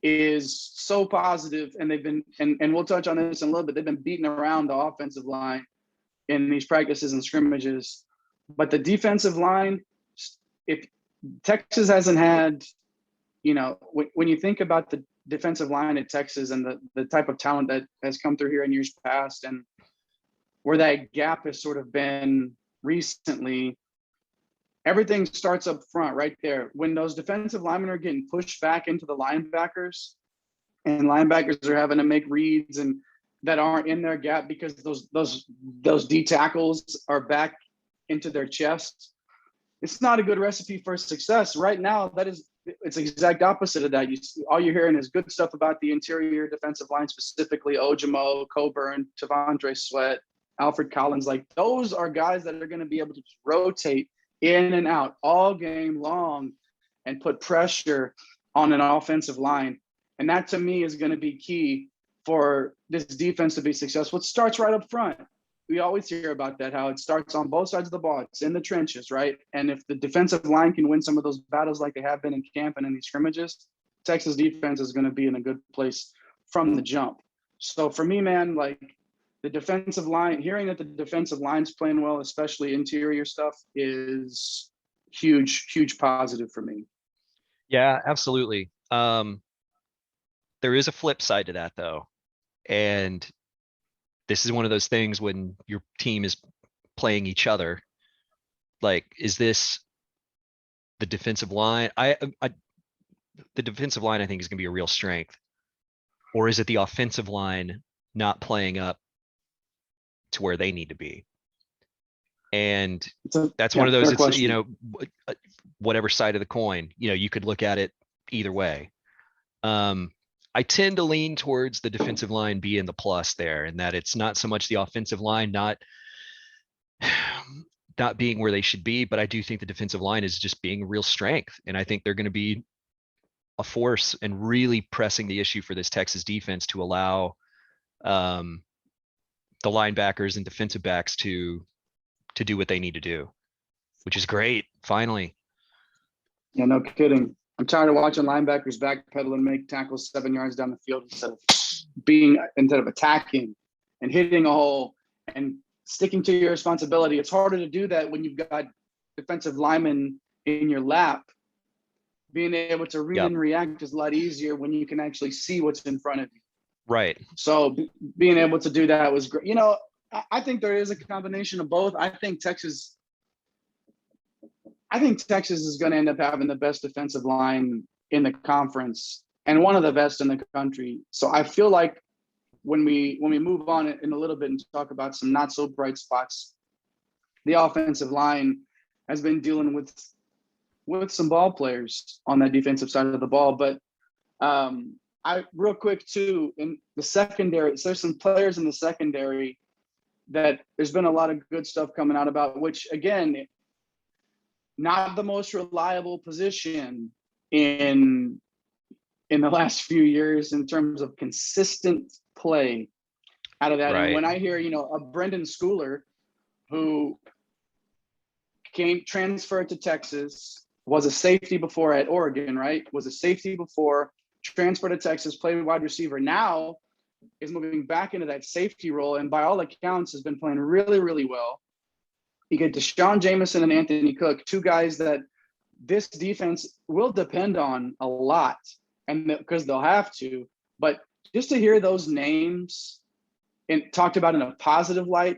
is so positive. And they've been, and we'll touch on this in a little bit, they've been beating around the offensive line in these practices and scrimmages. But the defensive line, if Texas hasn't had, when you think about the defensive line at Texas and the type of talent that has come through here in years past, and where that gap has sort of been recently, everything starts up front right there. When those defensive linemen are getting pushed back into the linebackers, and linebackers are having to make reads and that aren't in their gap because those D tackles are back into their chest, it's not a good recipe for success. Right now, it's the exact opposite of that. All you're hearing is good stuff about the interior defensive line, specifically Ojimo, Coburn, Tavondre Sweat, Alfred Collins. Like, those are guys that are going to be able to just rotate in and out all game long and put pressure on an offensive line. And that, to me, is going to be key for this defense to be successful. It starts right up front. We always hear about that, how it starts on both sides of the ball. It's in the trenches, right? And if the defensive line can win some of those battles like they have been in camp and in these scrimmages, Texas defense is going to be in a good place from the jump. So for me, man, like, the defensive line, hearing that the defensive line's playing well, especially interior stuff, is huge positive for me. Yeah, absolutely. There is a flip side to that, though. And this is one of those things when your team is playing each other. Like, is this the defensive line, the defensive line I think is going to be a real strength, or is it the offensive line not playing up to where they need to be? And that's one of those, it's, you know, whatever side of the coin, you know, you could look at it either way. I tend to lean towards the defensive line being the plus there, and that it's not so much the offensive line not being where they should be, but I do think the defensive line is just being a real strength. And I think they're going to be a force and really pressing the issue for this Texas defense to allow the linebackers and defensive backs to do what they need to do, which is great. Finally. Yeah, no kidding. I'm tired of watching linebackers backpedal and make tackles 7 yards down the field instead of attacking and hitting a hole and sticking to your responsibility. It's harder to do that when you've got defensive linemen in your lap. Being able to read and react is a lot easier when you can actually see what's in front of you. Right. So being able to do that was great. You know, I think there is a combination of both. I think Texas is going to end up having the best defensive line in the conference and one of the best in the country. So I feel like when we move on in a little bit and talk about some not so bright spots, the offensive line has been dealing with some ball players on that defensive side of the ball. But real quick too, in the secondary, so there's some players in the secondary that there's been a lot of good stuff coming out about, which again, not the most reliable position in the last few years in terms of consistent play out of that. Right. And when I hear, you know, a Brendan Schooler who transferred to Texas, was a safety before at Oregon, right? Was a safety before, transferred to Texas, played wide receiver. Now is moving back into that safety role, and by all accounts has been playing really, really well. You get Deshaun Jameson and Anthony Cook, two guys that this defense will depend on a lot, and because they'll have to. But just to hear those names and talked about in a positive light,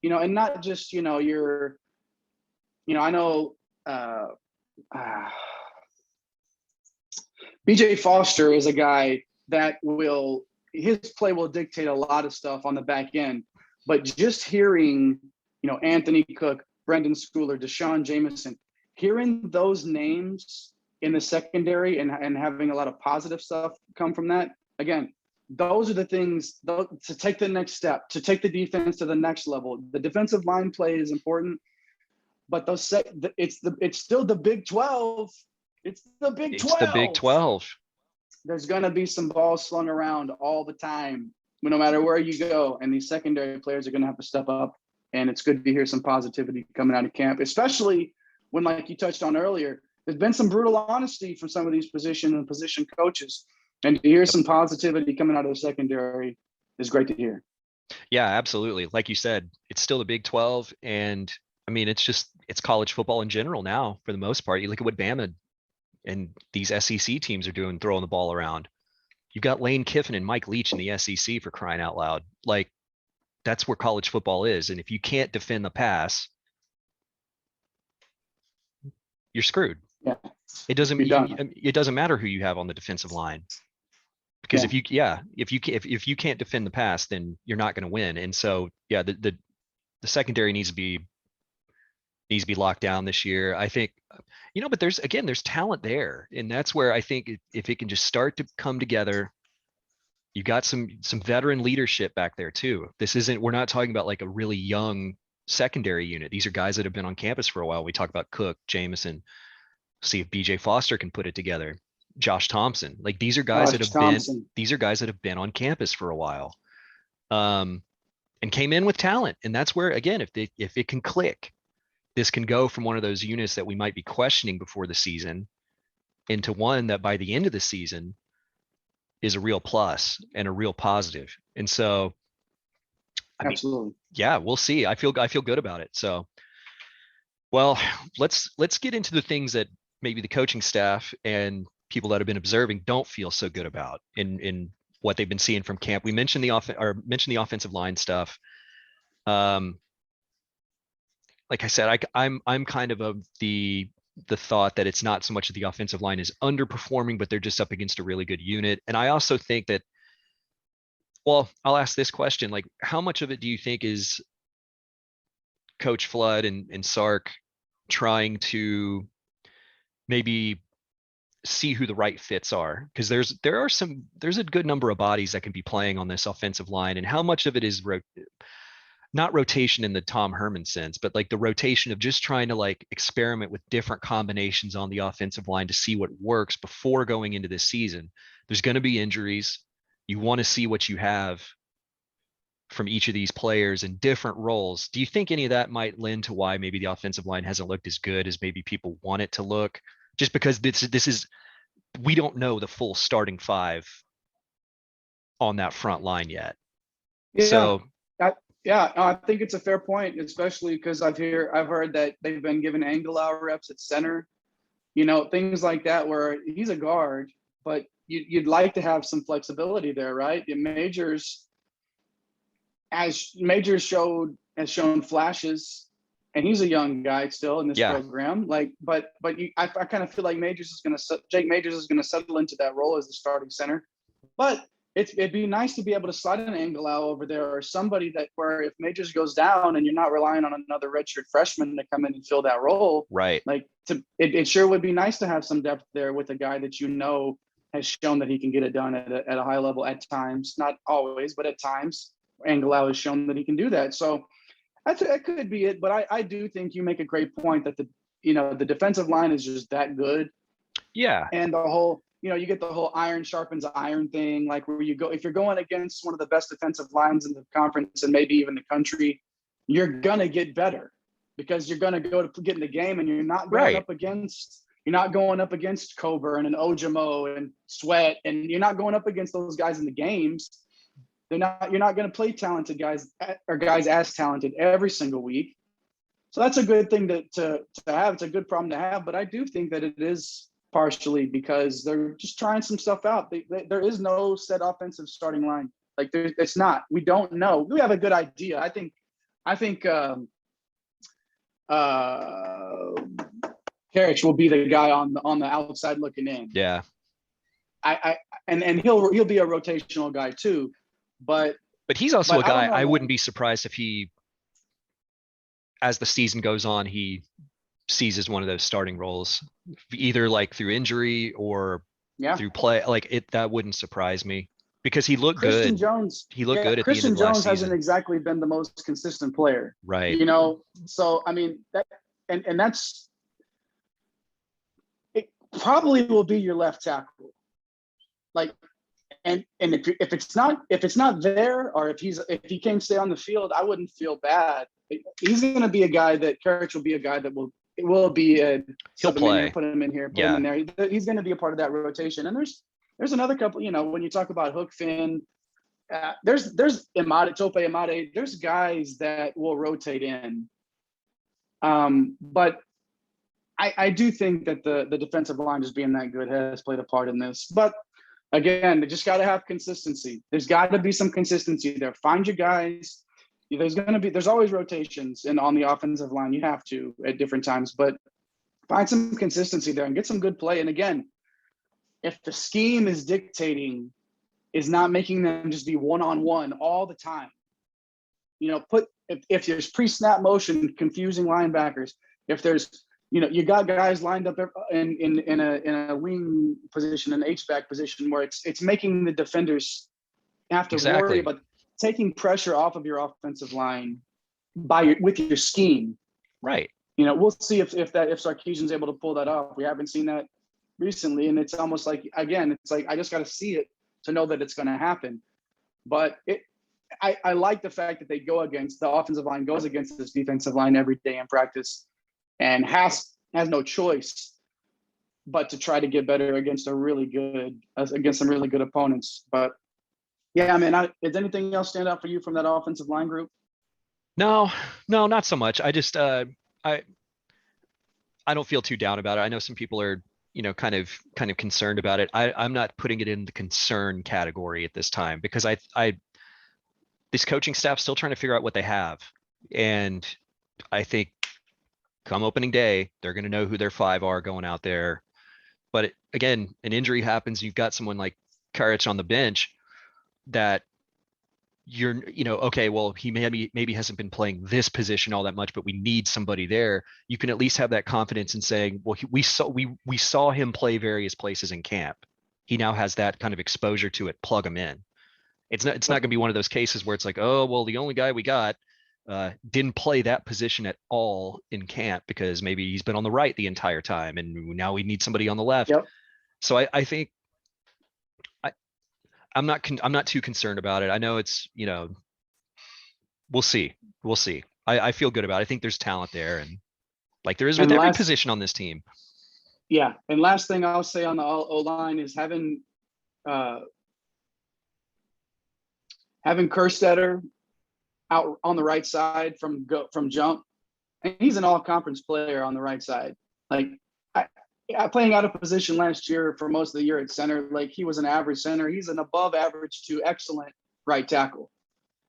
you know, and not just, you know, I know BJ Foster is a guy that his play will dictate a lot of stuff on the back end, but just hearing, you know, Anthony Cook, Brendan Schooler, Deshaun Jameson, hearing those names in the secondary and having a lot of positive stuff come from that. Again, those are the things to take the next step, to take the defense to the next level. The defensive line play is important, but it's still the Big 12. It's the Big 12. It's the Big 12. There's going to be some balls slung around all the time, no matter where you go. And these secondary players are going to have to step up. And it's good to hear some positivity coming out of camp, especially when, like you touched on earlier, there's been some brutal honesty from some of these position coaches. And to hear some positivity coming out of the secondary is great to hear. Yeah, absolutely. Like you said, it's still the Big 12. And I mean, it's college football in general now, for the most part. You look at what Bama and these SEC teams are doing, throwing the ball around. You've got Lane Kiffin and Mike Leach in the SEC, for crying out loud. Like, that's where college football is. And if you can't defend the pass, you're screwed. Yeah. It doesn't matter who you have on the defensive line, because if you can't defend the pass, then you're not going to win. And so, yeah, the secondary needs to be locked down this year, I think. You know, but there's talent there, and that's where I think if it can just start to come together. You got some veteran leadership back there too. We're not talking about like a really young secondary unit. These are guys that have been on campus for a while. We talk about Cook, Jameson, see if BJ Foster can put it together. Josh Thompson. Like, these are guys that have been on campus for a while. And came in with talent. And that's where, again, if it can click, this can go from one of those units that we might be questioning before the season into one that by the end of the season is a real plus and a real positive. And so, Absolutely. Yeah, we'll see. I feel good about it. So, well, let's get into the things that maybe the coaching staff and people that have been observing don't feel so good about in what they've been seeing from camp. We mentioned the offensive line stuff. Like I said, I'm kind of the the thought that it's not so much that the offensive line is underperforming, but they're just up against a really good unit. And I also think that, well, I'll ask this question, like, how much of it do you think is Coach Flood and Sark trying to maybe see who the right fits are? Because there's a good number of bodies that can be playing on this offensive line, and how much of it is not rotation in the Tom Herman sense, but like the rotation of just trying to like experiment with different combinations on the offensive line to see what works before going into this season. There's going to be injuries. You want to see what you have from each of these players in different roles. Do you think any of that might lend to why maybe the offensive line hasn't looked as good as maybe people want it to look? Just because this is, we don't know the full starting five on that front line yet. Yeah. So yeah, no, I think it's a fair point, especially because I've heard that they've been given Angelau reps at center, things like that, where he's a guard, but you'd like to have some flexibility there, right? Majors has shown flashes, and he's a young guy still in this program. Like, but I kind of feel like Jake Majors is gonna settle into that role as the starting center, but it'd be nice to be able to slide an Angelau over there, or somebody that where if Majors goes down and you're not relying on another redshirt freshman to come in and fill that role. Right. Like it sure would be nice to have some depth there with a guy that has shown that he can get it done at a high level at times, not always, but at times. Angelau has shown that he can do that. So that could be it. But I do think you make a great point that the defensive line is just that good. Yeah. And the whole, you get the whole iron sharpens iron thing, like where you go, if you're going against one of the best defensive lines in the conference and maybe even the country, you're going to get better because you're going to go to get in the game and you're not going up against Coburn and Ojimo and Sweat, and you're not going up against those guys in the games. You're not going to play talented guys or guys as talented every single week. So that's a good thing to have. It's a good problem to have, but I do think that it is partially because they're just trying some stuff out. There is no set offensive starting line. Like it's not. We don't know. We have a good idea. I think Kerry will be the guy on the outside looking in. Yeah. And he'll be a rotational guy too. But he's also a guy I wouldn't be surprised if he, as the season goes on, he seizes one of those starting roles, either like through injury or through play. Like that wouldn't surprise me because he looked good. He looked good at the end of last season. Christian Jones hasn't exactly been the most consistent player, right? So I mean that, and that's it. Probably will be your left tackle, like. And if it's not there, or if he can't stay on the field, I wouldn't feel bad. He's going to be a guy that Kerry will be a guy that will be a he'll play. Put him in here, put him in there. He's going to be a part of that rotation. And there's another couple. When you talk about Hook Finn, there's Tope Imade. There's guys that will rotate in. But I do think that the defensive line just being that good has played a part in this, but. Again, they just got to have consistency. There's got to be some consistency there. Find your guys. There's always rotations on the offensive line. You have to at different times, but find some consistency there and get some good play. And again, if the scheme is not making them just be one-on-one all the time, if there's pre-snap motion, confusing linebackers, if there's you got guys lined up in a wing position, an H-back position, where it's making the defenders have to worry about taking pressure off of your offensive line with your scheme. Right. We'll see if Sarkisian's able to pull that off. We haven't seen that recently, and it's almost like, again, it's like I just got to see it to know that it's going to happen. But I like the fact that the offensive line goes against this defensive line every day in practice. And has no choice but to try to get better against some really good opponents. But yeah, man, did anything else stand out for you from that offensive line group? No, not so much. I just I don't feel too down about it. I know some people are kind of concerned about it. I'm not putting it in the concern category at this time because this coaching staff's still trying to figure out what they have, and I think come opening day, they're going to know who their five are going out there. But again, an injury happens. You've got someone like Karich on the bench that okay, well, he maybe hasn't been playing this position all that much, but we need somebody there. You can at least have that confidence in saying, well, we saw him play various places in camp. He now has that kind of exposure to it. Plug him in. It's not going to be one of those cases where it's like, oh, well, the only guy we got didn't play that position at all in camp because maybe he's been on the right the entire time, and now we need somebody on the left. Yep. So I think I'm not too concerned about it. I know it's, we'll see. I feel good about it. I think there's talent there, and like there is with every position on this team. Yeah, and last thing I'll say on the O-line is having Kerstetter out on the right side from jump, and he's an all-conference player on the right side. Like playing out of position last year for most of the year at center, like he was an average center. He's an above average to excellent right tackle,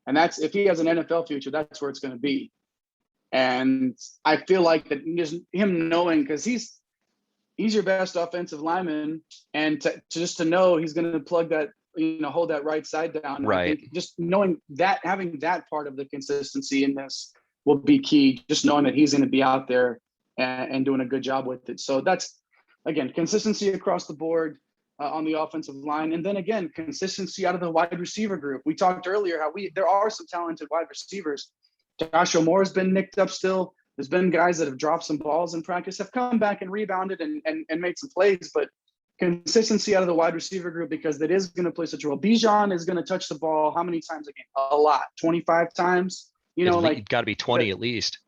and that's, if he has an NFL future, that's where it's going to be. And I feel like that just him knowing, because he's your best offensive lineman, and just to know he's going to plug that, hold that right side down. Right. I think just knowing that, having that part of the consistency in this will be key. Just knowing that he's going to be out there and doing a good job with it. So that's, again, consistency across the board on the offensive line. And then again, consistency out of the wide receiver group. We talked earlier how there are some talented wide receivers. Joshua Moore has been nicked up still. There's been guys that have dropped some balls in practice, have come back and rebounded and made some plays, but consistency out of the wide receiver group, because that is going to play such a role. Bijan is going to touch the ball how many times a game? A lot, 25 times. It's got to be 20 at least.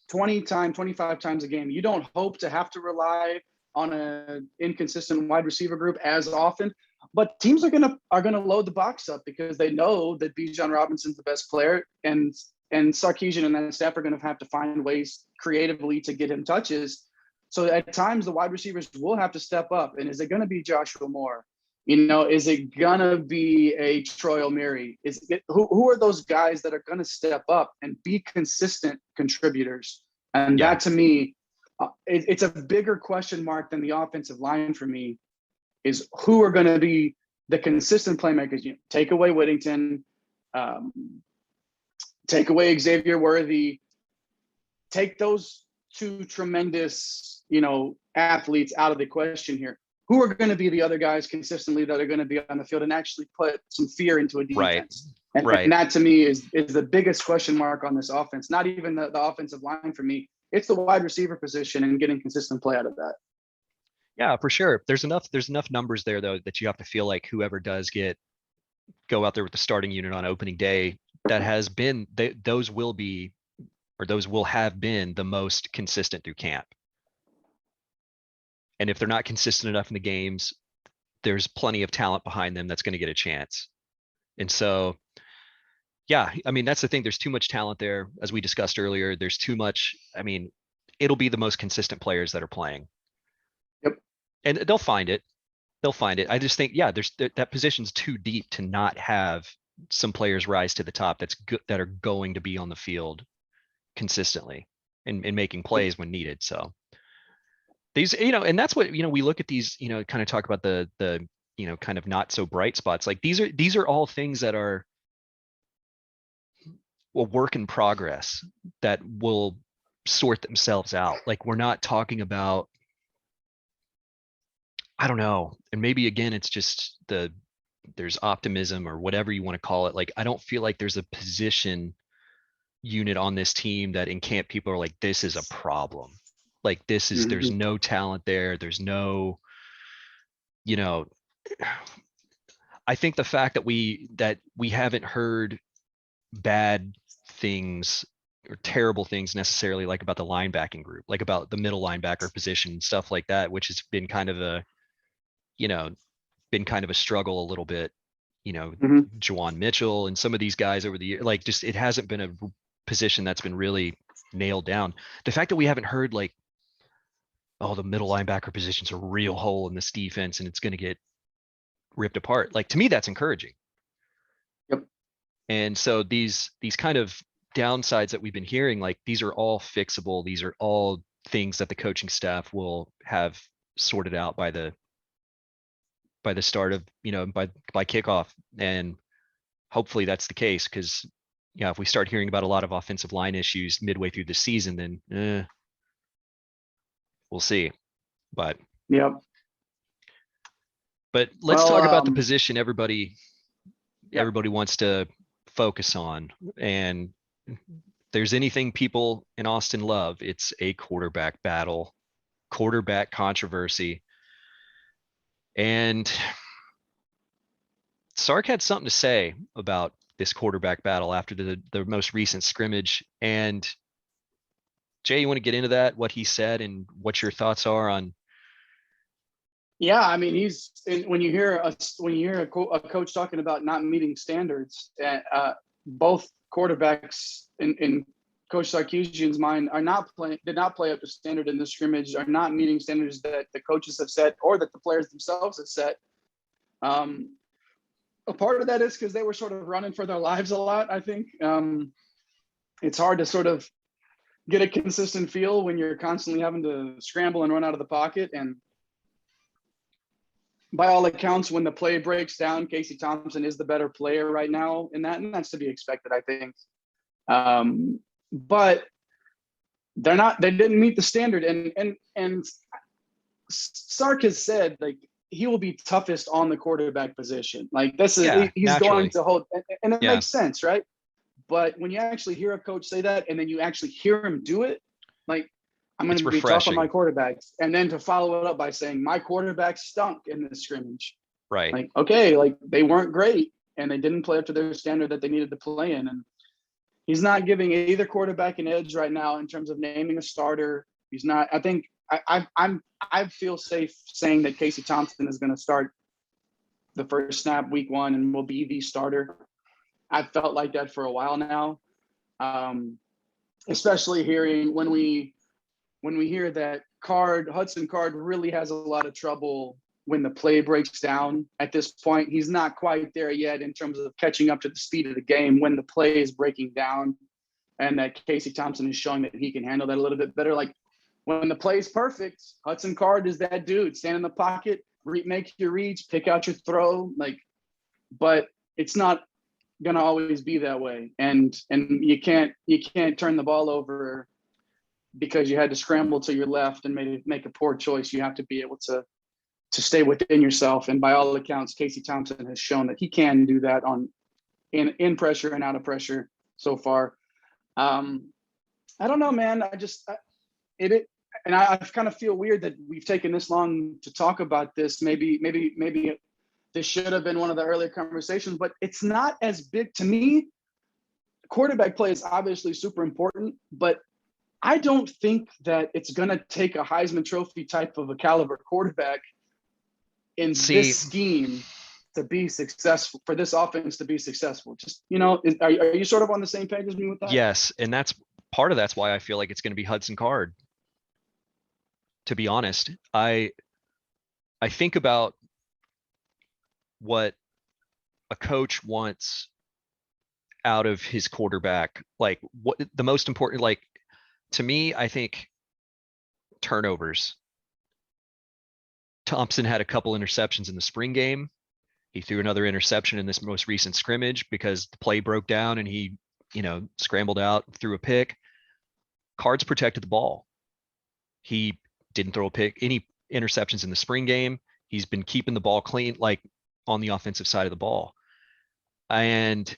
25 times a game. You don't hope to have to rely on an inconsistent wide receiver group as often, but teams are gonna load the box up because they know that Bijan Robinson's the best player, and Sarkisian and that staff are going to have to find ways creatively to get him touches. So at times the wide receivers will have to step up. And is it going to be Joshua Moore? Is it going to be a Troy O'Meary? Who are those guys that are going to step up and be consistent contributors? And that, to me, it's a bigger question mark than the offensive line for me, is who are going to be the consistent playmakers. Take away Whittington, take away Xavier Worthy, take those two tremendous, athletes out of the question here. Who are going to be the other guys consistently that are going to be on the field and actually put some fear into a defense? Right. And that, to me, is the biggest question mark on this offense. Not even the offensive line for me. It's the wide receiver position and getting consistent play out of that. Yeah, for sure. There's enough numbers there, though, that you have to feel like whoever does go out there with the starting unit on opening day, that has been, those will have been the most consistent through camp. And if they're not consistent enough in the games, there's plenty of talent behind them that's going to get a chance. And so, yeah, I mean, that's the thing. There's too much talent there. As we discussed earlier, there's too much. I mean, it'll be the most consistent players that are playing. Yep. And they'll find it. I just think, that position's too deep to not have some players rise to the top that are going to be on the field consistently and making plays when needed. So these, and that's what, we look at these, kind of talk about the kind of not so bright spots. Like these are all things that are a work in progress that will sort themselves out. Like we're not talking about, I don't know. And maybe again, it's just there's optimism or whatever you want to call it. Like, I don't feel like there's a position unit on this team that in camp people are like, this is a problem. Like there's no talent there. There's no, I think the fact that we haven't heard bad things or terrible things necessarily, like about the linebacking group, like about the middle linebacker position, stuff like that, which has been kind of a struggle a little bit, Juwan Mitchell and some of these guys over the year, like just, it hasn't been a position that's been really nailed down. The fact that we haven't heard like, oh, the middle linebacker position's a real hole in this defense and it's going to get ripped apart. Like, to me, that's encouraging. Yep. And so these kind of downsides that we've been hearing, like these are all fixable. These are all things that the coaching staff will have sorted out by the start of, by kickoff. And hopefully that's the case, because yeah, if we start hearing about a lot of offensive line issues midway through the season, then we'll see. But Yep. let's talk about the Well, position everybody Yep. wants to focus on. And if there's anything people in Austin love, it's a quarterback battle, quarterback controversy. And Sark had something to say about this quarterback battle after the most recent scrimmage. And Jay, you want to get into that, what he said and what your thoughts are on? Yeah, I mean, when you hear a coach talking about not meeting standards, both quarterbacks in Coach Sarkisian's mind did not play up to standard in this scrimmage, are not meeting standards that the coaches have set or that the players themselves have set. A part of that is because they were sort of running for their lives a lot, I think. It's hard to sort of get a consistent feel when you're constantly having to scramble and run out of the pocket. And by all accounts, when the play breaks down, Casey Thompson is the better player right now in that, and that's to be expected, I think. But they didn't meet the standard. And Sark has said, like, he will be toughest on the quarterback position. Like, he's naturally going to hold, and it Yeah. makes sense, right? But when you actually hear a coach say that, and then you actually hear him do it, like, I'm going to be tough on my quarterbacks. And then to follow it up by saying my quarterback stunk in this scrimmage. Right. Like, okay, like they weren't great and they didn't play up to their standard that they needed to play in. And he's not giving either quarterback an edge right now in terms of naming a starter. He's not. I think I feel safe saying that Casey Thompson is going to start the first snap week 1 and will be the starter. I've felt like that for a while now, especially hearing when we hear that Hudson Card really has a lot of trouble when the play breaks down. At this point, he's not quite there yet in terms of catching up to the speed of the game when the play is breaking down, and that Casey Thompson is showing that he can handle that a little bit better. Like, when the play is perfect, Hudson Card is that dude. Stand in the pocket, make your reads, pick out your throw. Like, but it's not gonna always be that way, and you can't turn the ball over because you had to scramble to your left and make a poor choice. You have to be able to stay within yourself. And by all accounts, Casey Thompson has shown that he can do that in pressure and out of pressure so far. I don't know, man. I kind of feel weird that we've taken this long to talk about this. Maybe this should have been one of the earlier conversations, but it's not as big to me. Quarterback play is obviously super important, but I don't think that it's going to take a Heisman Trophy type of a caliber quarterback in this scheme to be successful, for this offense to be successful. Just, are you sort of on the same page as me with that? Yes. And that's why I feel like it's going to be Hudson Card. To be honest, I think about what a coach wants out of his quarterback. Like, what the most important, like, to me, I think turnovers. Thompson had a couple interceptions in the spring game. He threw another interception in this most recent scrimmage because the play broke down and he, scrambled out, threw a pick. Cards protected the ball. He didn't throw any interceptions in the spring game. He's been keeping the ball clean, like on the offensive side of the ball. And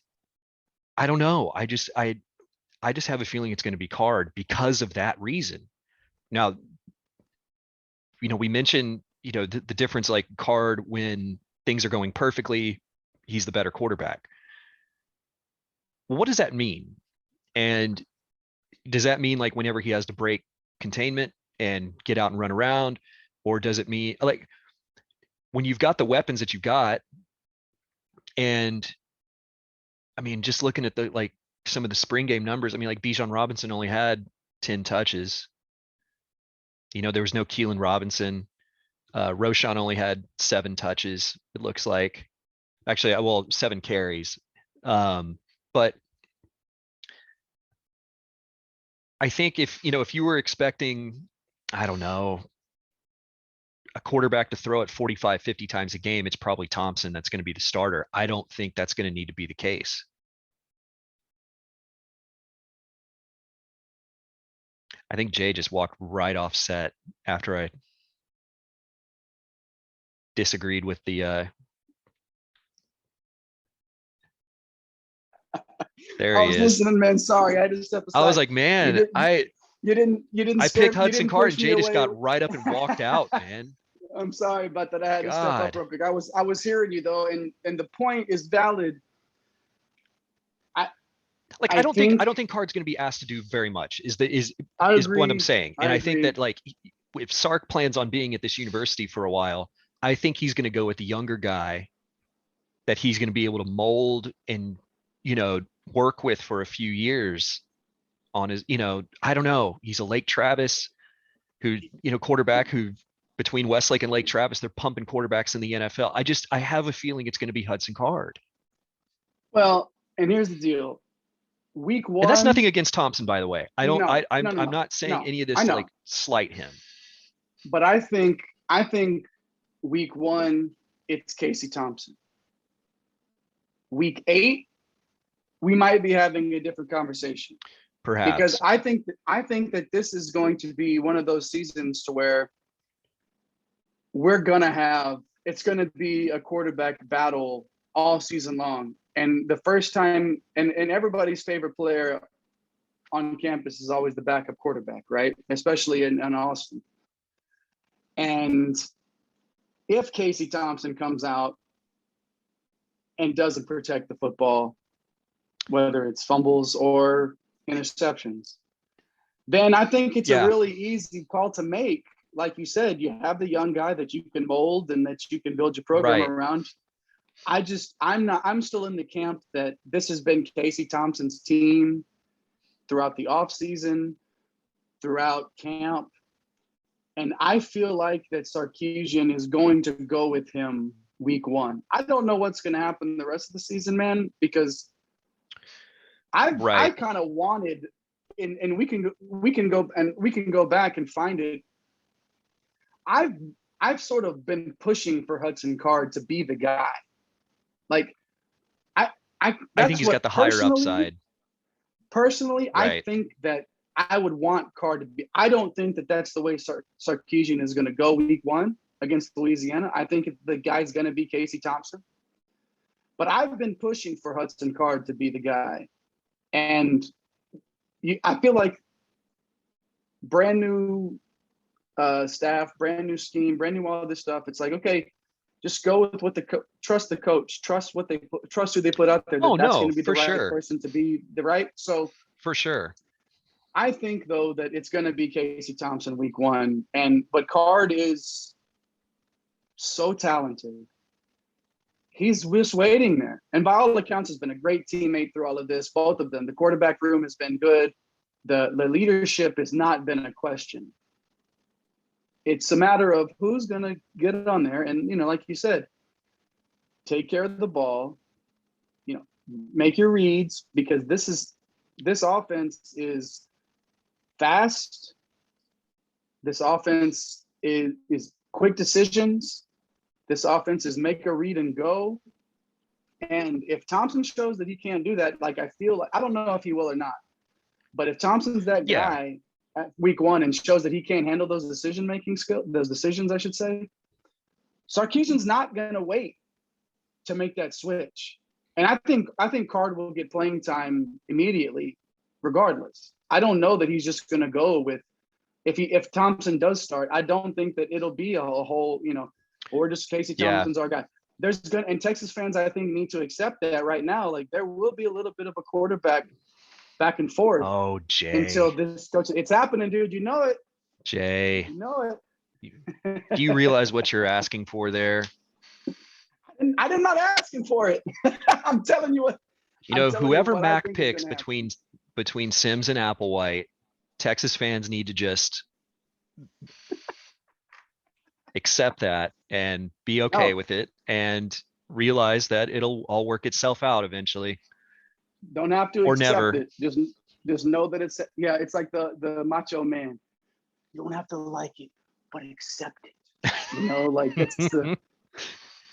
I don't know. I just have a feeling it's going to be Card because of that reason. Now, we mentioned, the difference, like Card, when things are going perfectly, he's the better quarterback. Well, what does that mean? And does that mean, like, whenever he has to break containment and get out and run around, or does it mean, like, when you've got the weapons that you've got, and I mean, just looking at some of the spring game numbers, I mean, like, Bijan Robinson only had 10 touches. There was no Keelan Robinson. Roshan only had 7 touches, it looks like. Actually, 7 carries. But I think if you were expecting, I don't know, a quarterback to throw it 45, 50 times a game, it's probably Thompson that's going to be the starter. I don't think that's going to need to be the case. I think Jay just walked right off set after I disagreed with the there I he was is. listening, man. Sorry, I had to step I was aside. like, You man, didn't, you didn't I scare, picked you Hudson didn't Card and push me Jay just away. got right up and walked out, man. I'm sorry about that. I had to step up God. real quick. I was hearing you though, and the point is valid. Like I don't think Card's going to be asked to do very much. Is I what I'm agree. saying. And I think that like if Sark plans on being at this university for a while, I think he's going to go with the younger guy that he's going to be able to mold and work with for a few years on his, I don't know. He's a Lake Travis who, quarterback who between Westlake and Lake Travis, they're pumping quarterbacks in the NFL. I have a feeling it's going to be Hudson Card. Well, and here's the deal. Week 1. And that's nothing against Thompson, by the way. I'm not saying No, any of this I to know. like slight him. But I think week 1, it's Casey Thompson. Week 8, we might be having a different conversation. Perhaps. Because I think that this is going to be one of those seasons to where it's going to be a quarterback battle all season long. And the first time, and everybody's favorite player on campus is always the backup quarterback, right? Especially in Austin. And if Casey Thompson comes out and doesn't protect the football, whether it's fumbles or interceptions, then I think it's a really easy call to make. Like you said, you have the young guy that you can mold and that you can build your program around. I'm still in the camp that this has been Casey Thompson's team throughout the offseason, throughout camp. And I feel like that Sarkisian is going to go with him week 1. I don't know what's going to happen the rest of the season, man, because I kind of wanted, and we can go back and find it. I've sort of been pushing for Hudson Card to be the guy. Like I think he's got the higher upside. Personally, right. I think that I would want Card to be. I don't think that that's the way Sarkisian is going to go week 1 against Louisiana. I think the guy's going to be Casey Thompson. But I've been pushing for Hudson Card to be the guy. And I feel like brand new staff, brand new scheme, brand new all this stuff. It's like, okay, just go with what trust the coach, trust who they put out there. That's going to be the right person to be the right. So for sure. I think though that it's going to be Casey Thompson week 1, but Card is so talented. He's just waiting there, and by all accounts, has been a great teammate through all of this. Both of them. The quarterback room has been good. The leadership has not been a question. It's a matter of who's going to get it on there, and like you said, take care of the ball. Make your reads, because this offense is fast. This offense is quick decisions. This offense is make a read and go. And if Thompson shows that he can't do that, like I feel like, I don't know if he will or not, but if Thompson's that guy at week 1 and shows that he can't handle those decisions, I should say, Sarkisian's not going to wait to make that switch. And I think Card will get playing time immediately, regardless. I don't know that he's just going to go with, if Thompson does start, I don't think that it'll be a whole, or just Casey Thompson's our guy. And Texas fans, I think, need to accept that right now. Like, there will be a little bit of a quarterback back and forth. Oh, Jay. Until this coach, it's happening, dude. You know it. Jay. You know it. Do you realize what you're asking for there? I'm not asking for it. I'm telling you what. Whoever Mac picks between Sims and Applewhite, Texas fans need to just accept that and be okay with it, and realize that it'll all work itself out eventually. Don't have to or accept never. it. Just Just know that it's like the macho man. You don't have to like it, but accept it. You know, like it's the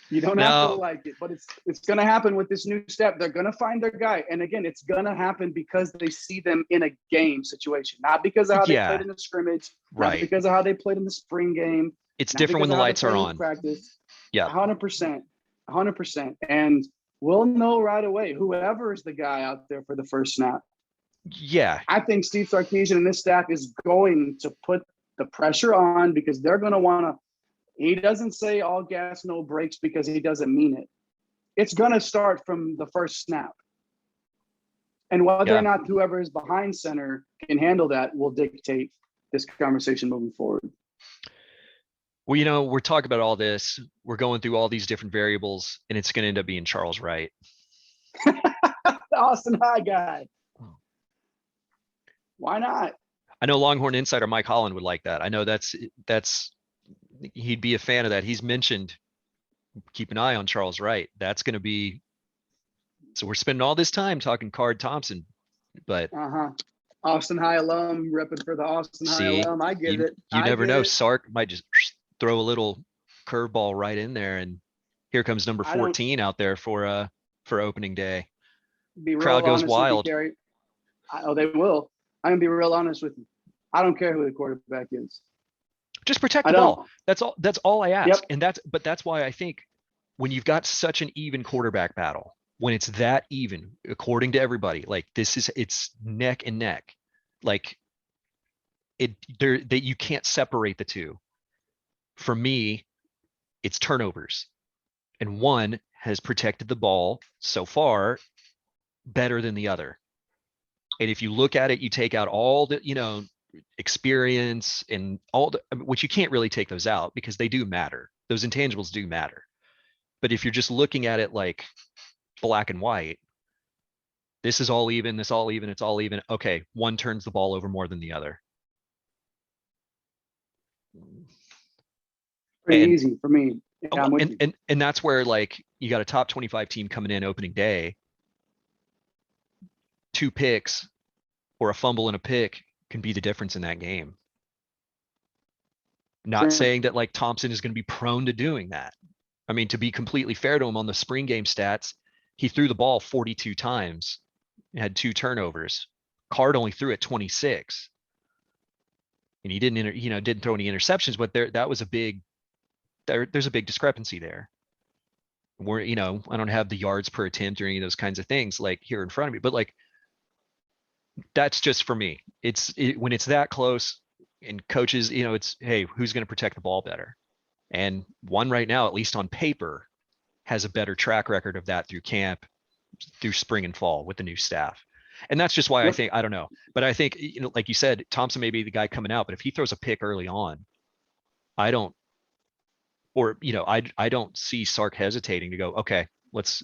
you don't have to No, like it, but it's gonna happen with this new step. They're gonna find their guy. And again, it's gonna happen because they see them in a game situation, not because of how they played yeah, in the scrimmage, not right. because of how they played in the spring game, It's not different when because the of how they lights are played in on. practice. Yeah, 100%. 100%. And we'll know right away, whoever is the guy out there for the first snap. yeah, I think Steve Sarkisian and this staff is going to put the pressure on because they're going to want to. He doesn't say all gas, no brakes because he doesn't mean it. It's going to start from the first snap. And whether yeah. or not whoever is behind center can handle that will dictate this conversation moving forward. Well, we're talking about all this. We're going through all these different variables, and it's going to end up being Charles Wright. The Austin High guy. Why not? I know Longhorn insider Mike Holland would like that. I know that's he'd be a fan of that. He's mentioned keep an eye on Charles Wright. That's going to be. So we're spending all this time talking Card Thompson, but Austin High alum, repping for the Austin High see, alum. I get it. you I never get know. it. Sark might just throw a little curveball right in there, and here comes number 14 out there for opening day. Be real Crowd goes honest wild. with you, Kerry. They will. I'm gonna be real honest with you. I don't care who the quarterback is. Just protect I the ball. don't. That's all I ask. Yep. And that's why I think when you've got such an even quarterback battle, when it's that even, according to everybody, like it's neck and neck, like that you can't separate the two. For me, it's turnovers, and one has protected the ball so far better than the other. And if you look at it, you take out all the experience and all which you can't really take those out because they do matter. Those intangibles do matter. But if you're just looking at it like black and white, this is all even, this all even, it's all even. Okay, one turns the ball over more than the other. Pretty easy for me. Yeah, I'm with you. And that's where like you got a top 25 team coming in opening day, 2 picks or a fumble and a pick can be the difference in that game. Not saying that like Thompson is going to be prone to doing that. I mean, to be completely fair to him, on the spring game stats, he threw the ball 42 times, had 2 turnovers. Card only threw it 26, and he didn't throw any interceptions. But that was a big. There's a big discrepancy there. Where I don't have the yards per attempt or any of those kinds of things like here in front of me, but like that's just for me. When it's that close, and coaches, it's hey, who's going to protect the ball better? And one right now, at least on paper, has a better track record of that through camp, through spring and fall with the new staff. And that's just why I think, I don't know, but I think, like you said, Thompson may be the guy coming out, but if he throws a pick early on, I don't see Sark hesitating to go, okay, let's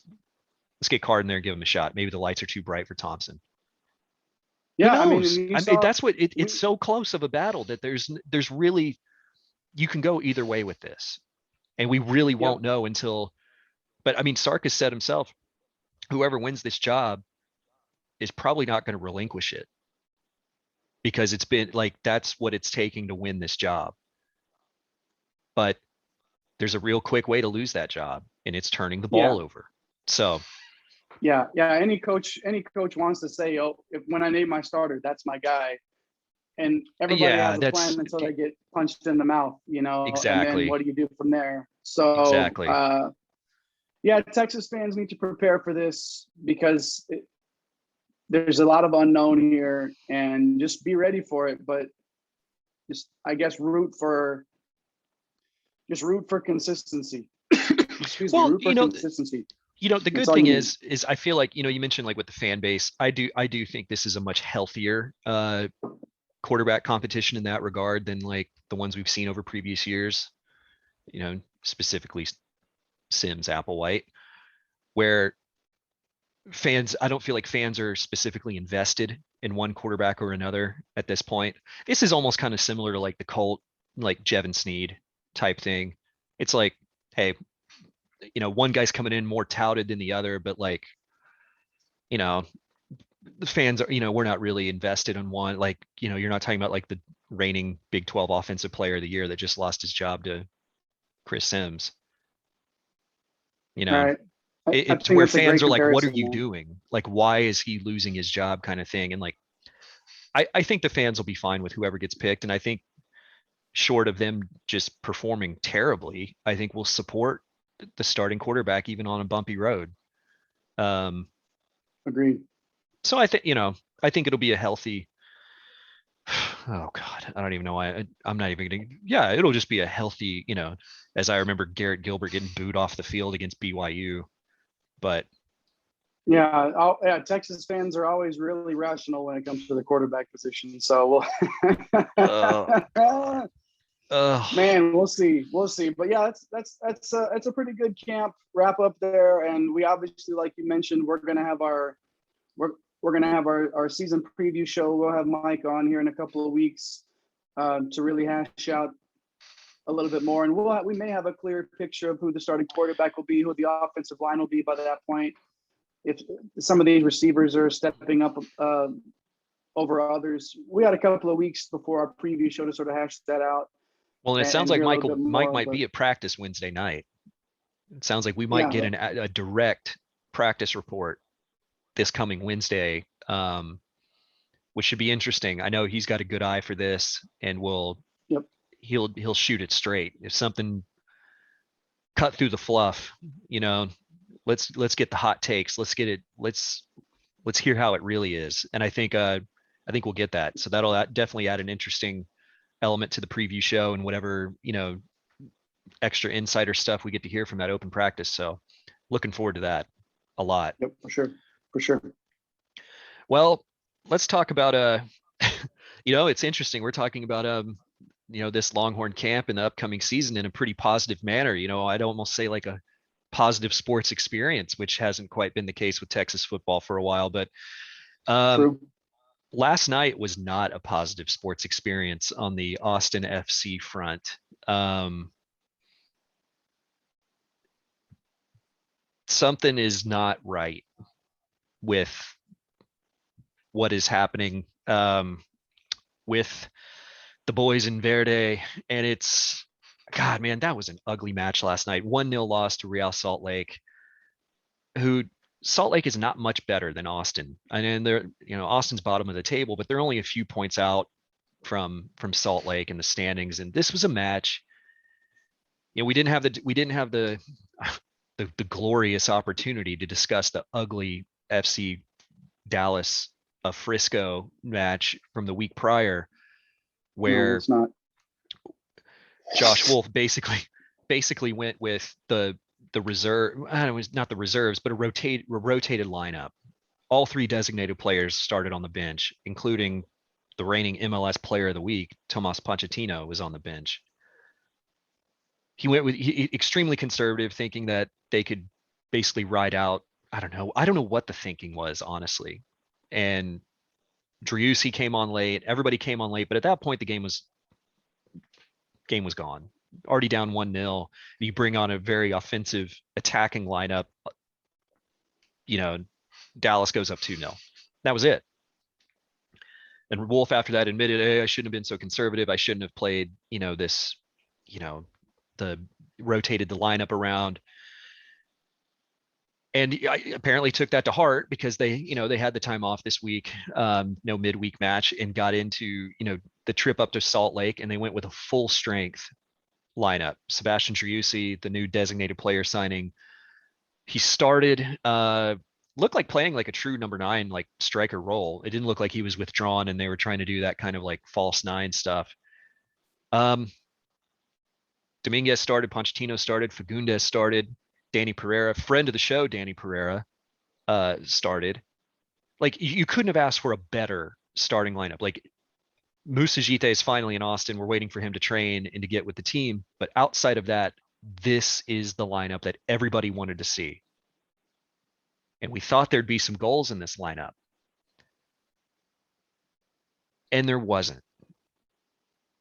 get Card in there and give him a shot. Maybe the lights are too bright for Thompson. Yeah, Who knows? That's what it's so close of a battle that there's really, you can go either way with this, and we really won't know until. But I mean, Sark has said himself, whoever wins this job is probably not going to relinquish it because it's been like that's what it's taking to win this job. But there's a real quick way to lose that job, and it's turning the ball over. So. Yeah. Any coach wants to say, "Oh, when I name my starter, that's my guy," and everybody has a plan until they get punched in the mouth, Exactly. And then what do you do from there? So, exactly. Texas fans need to prepare for this because there's a lot of unknown here, and just be ready for it. But just, I guess, root for consistency. Excuse me. Root for consistency. The good thing is I feel like, you mentioned like with the fan base, I do think this is a much healthier quarterback competition in that regard than like the ones we've seen over previous years, specifically Sims, Applewhite, where I don't feel like fans are specifically invested in one quarterback or another at this point. This is almost kind of similar to like the Colt, like Jevin Sneed type thing. It's like, hey, one guy's coming in more touted than the other, but like, the fans are, we're not really invested in one. Like, you're not talking about like the reigning Big 12 Offensive Player of the Year that just lost his job to Chris Sims. Right. I It's think where that's a fans great are like, what are comparison, you man. doing? Like, why is he losing his job kind of thing? And like, I think the fans will be fine with whoever gets picked. And I think short of them just performing terribly, I think we'll support the starting quarterback even on a bumpy road. Agreed. So I think it'll be a healthy, oh God, I don't even know why I'm not even gonna, yeah, it'll just be a healthy, as I remember Garrett Gilbert getting booed off the field against BYU, but Yeah, Texas fans are always really rational when it comes to the quarterback position. So we'll man, we'll see. We'll see. But yeah, that's a pretty good camp wrap up there. And we obviously, like you mentioned, we're gonna have our season preview show. We'll have Mike on here in a couple of weeks to really hash out a little bit more, and we may have a clear picture of who the starting quarterback will be, who the offensive line will be by that point. If some of these receivers are stepping up over others, we had a couple of weeks before our preview show to sort of hash that out. well, and it sounds And like hear a little bit Mike more, might but be at practice Wednesday night. It sounds like we might yeah, get a direct practice report this coming Wednesday, which should be interesting. I know he's got a good eye for this, and yep, he'll shoot it straight. If something cut through the fluff, let's get the hot takes. Let's get it. Let's hear how it really is. And I think we'll get that. So that'll definitely add an interesting element to the preview show and whatever, extra insider stuff we get to hear from that open practice. So looking forward to that a lot. yep, for sure. Well, let's talk about it's interesting. We're talking about this Longhorn camp and the upcoming season in a pretty positive manner. I'd almost say like a positive sports experience, which hasn't quite been the case with Texas football for a while. But True. last night was not a positive sports experience on the Austin FC front. Something is not right with what is happening with the boys in Verde, and it's, God, man, that was an ugly match last night. 1-0 loss to Real Salt Lake, who Salt Lake is not much better than Austin. And they're, Austin's bottom of the table, but they're only a few points out from Salt Lake in the standings. And this was a match. We didn't have the glorious opportunity to discuss the ugly FC Dallas of Frisco match from the week prior, No, where it's not. Josh Wolf basically went with the reserve. It was not the reserves, but a rotated lineup. All three designated players started on the bench, including the reigning MLS Player of the Week, Tomas Pochettino, was on the bench. He went with extremely conservative, thinking that they could basically ride out. I don't know what the thinking was, honestly. And Driussi came on late. Everybody came on late, but at that point, the game was gone. Already down 1-0. You bring on a very offensive attacking lineup. Dallas goes up 2-0. That was it. And Wolf after that admitted, hey, I shouldn't have been so conservative. I shouldn't have played, this, the rotated the lineup around. And I apparently took that to heart because they had the time off this week, no midweek match, and got into, the trip up to Salt Lake, and they went with a full strength lineup. Sebastian Driussi, the new designated player signing, he started, looked like playing like a true number 9, like striker role. It didn't look like he was withdrawn and they were trying to do that kind of like false 9 stuff. Dominguez started, Pochettino started, Fagundes started, Danny Pereira, friend of the show, Danny Pereira, started. Like, you couldn't have asked for a better starting lineup. Like, Musajite is finally in Austin. We're waiting for him to train and to get with the team. But outside of that, this is the lineup that everybody wanted to see. And we thought there'd be some goals in this lineup. And there wasn't.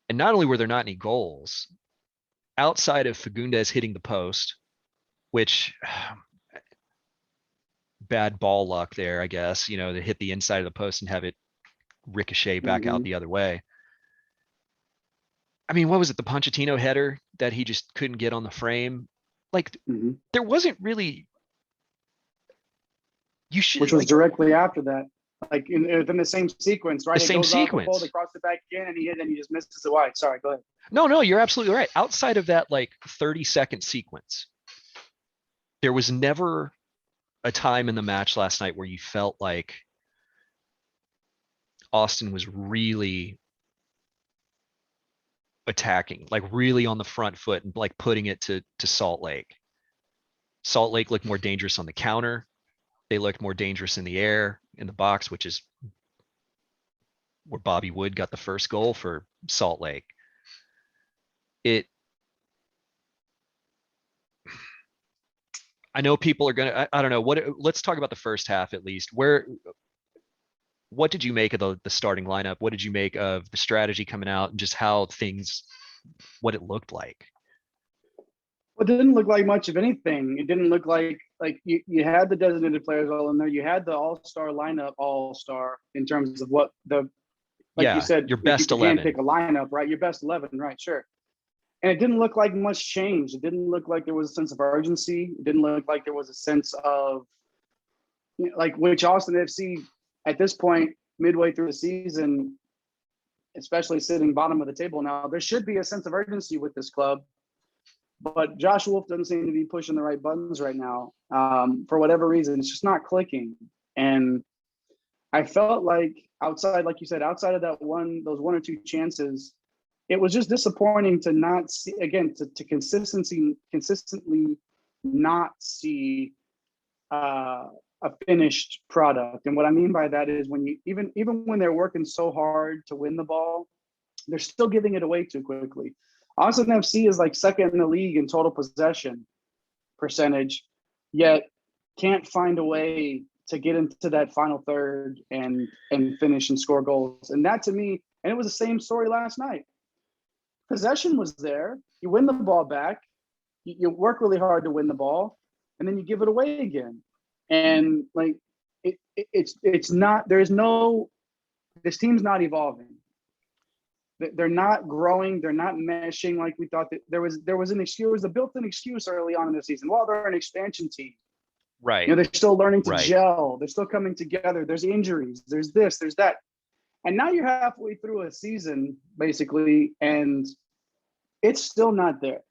And not only were there not any goals, outside of Fagundes hitting the post, which bad ball luck there, I guess, you know, to hit the inside of the post and have it ricochet back out the other way. I mean, what was it? The Pochettino header that he just couldn't get on the frame. Like there wasn't really, you should, which was like, directly after that, like within the same sequence, right? the It same goes off the pole, sequence. they cross it back in, and he hit, and he just misses it wide. Sorry, go ahead. No, you're absolutely right. Outside of that, like 30-second sequence, there was never a time in the match last night where you felt like Austin was really attacking, like really on the front foot and like putting it to Salt Lake. Salt Lake looked more dangerous on the counter. They looked more dangerous in the air, in the box, which is where Bobby Wood got the first goal for Salt Lake. I know people are gonna, I don't know, let's talk about the first half at least. What did you make of the starting lineup? What did you make of the strategy coming out and just how what it looked like? Well, it didn't look like much of anything. It didn't look like you had the designated players all in there. You had the all-star lineup, all-star in terms of what you said, your best you 11. can't pick a lineup, right? Your best 11, right? Sure. And it didn't look like much change. It didn't look like there was a sense of urgency. It didn't look like there was a sense of, like, which Austin FC at this point, midway through the season, especially sitting bottom of the table now, there should be a sense of urgency with this club. But Josh Wolf doesn't seem to be pushing the right buttons right now. For whatever reason, it's just not clicking. And I felt like outside, like you said, outside of those one or two chances, it was just disappointing to not see, again, to consistently not see a finished product. And what I mean by that is when you even when they're working so hard to win the ball, they're still giving it away too quickly. Austin FC is like second in the league in total possession percentage, yet can't find a way to get into that final third and finish and score goals. And that to me, and it was the same story last night. Possession was there. You win the ball back. You work really hard to win the ball, and then you give it away again. And like it's not. There's no. This team's not evolving. They're not growing. They're not meshing like we thought. That there was an excuse, a built-in excuse early on in the season. Well, they're an expansion team, right? You know, they're still learning to right. gel. They're still coming together. There's injuries. There's this. There's that. And now you're halfway through a season, basically, and it's still not there.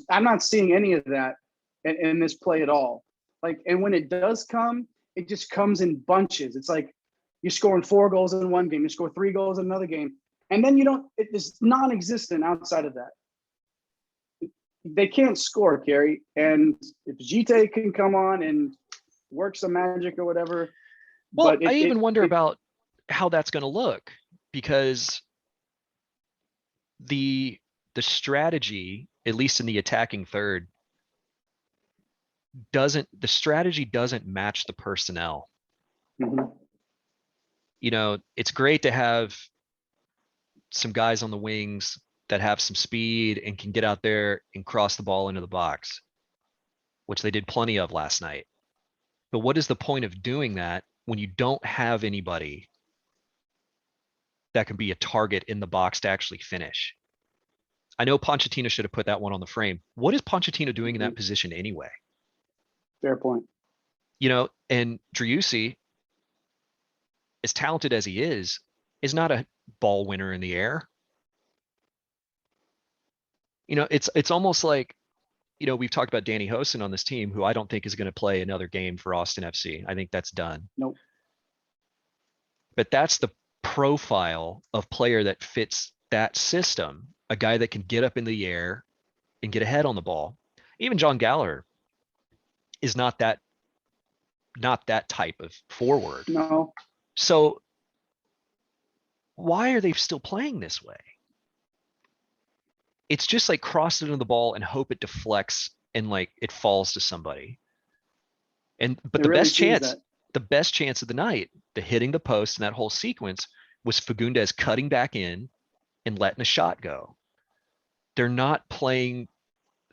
I'm not seeing any of that in this play at all. Like, and when it does come, it just comes in bunches. It's like you're scoring 4 goals in one game, you score 3 goals in another game, and then it's non-existent outside of that. They can't score, Kerry. And if Gite can come on and work some magic or whatever. Well, I even wonder about how that's going to look, because the strategy, at least in the attacking third, doesn't match the personnel. You know, it's great to have some guys on the wings that have some speed and can get out there and cross the ball into the box, which they did plenty of last night. But what is the point of doing that when you don't have anybody that can be a target in the box to actually finish? I know Pochettino should have put that one on the frame. What is Pochettino doing in that position anyway? Fair point. You know, and Driussi, as talented as he is not a ball winner in the air. You know, it's almost like, you know, we've talked about Danny Hosen on this team, who I don't think is going to play another game for Austin FC. I think that's done. Nope. But that's the profile of player that fits that system. A guy that can get up in the air and get ahead on the ball. Even John Gallagher is not that type of forward. No. So why are they still playing this way? It's just like cross it into the ball and hope it deflects and like it falls to somebody. But the best chance of the night, the hitting the post and that whole sequence, was Fagundes cutting back in and letting a shot go. They're not playing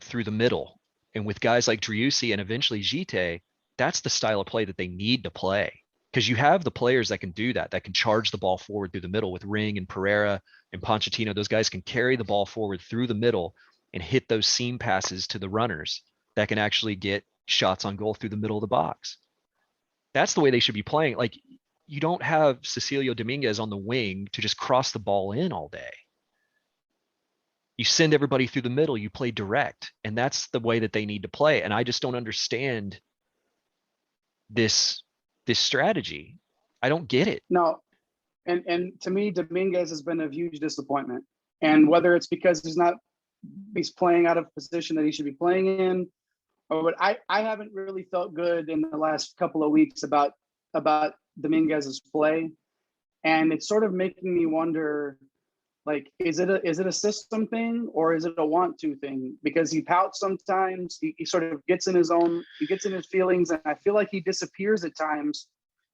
through the middle. And with guys like Driussi and eventually Gite, that's the style of play that they need to play. Because you have the players that can do that, that can charge the ball forward through the middle with Ring and Pereira and Pochettino. Those guys can carry the ball forward through the middle and hit those seam passes to the runners that can actually get shots on goal through the middle of the box. That's the way they should be playing. Like, you don't have Cecilio Dominguez on the wing to just cross the ball in all day. You send everybody through the middle, you play direct, and that's the way that they need to play. And I just don't understand this strategy. I don't get it. No, and to me, Dominguez has been a huge disappointment. And whether it's because he's playing out of position that he should be playing in, or what, I haven't really felt good in the last couple of weeks about Dominguez's play, and it's sort of making me wonder, like, is it a system thing or is it a want to thing? Because he pouts sometimes, he sort of gets in his feelings, and I feel like he disappears at times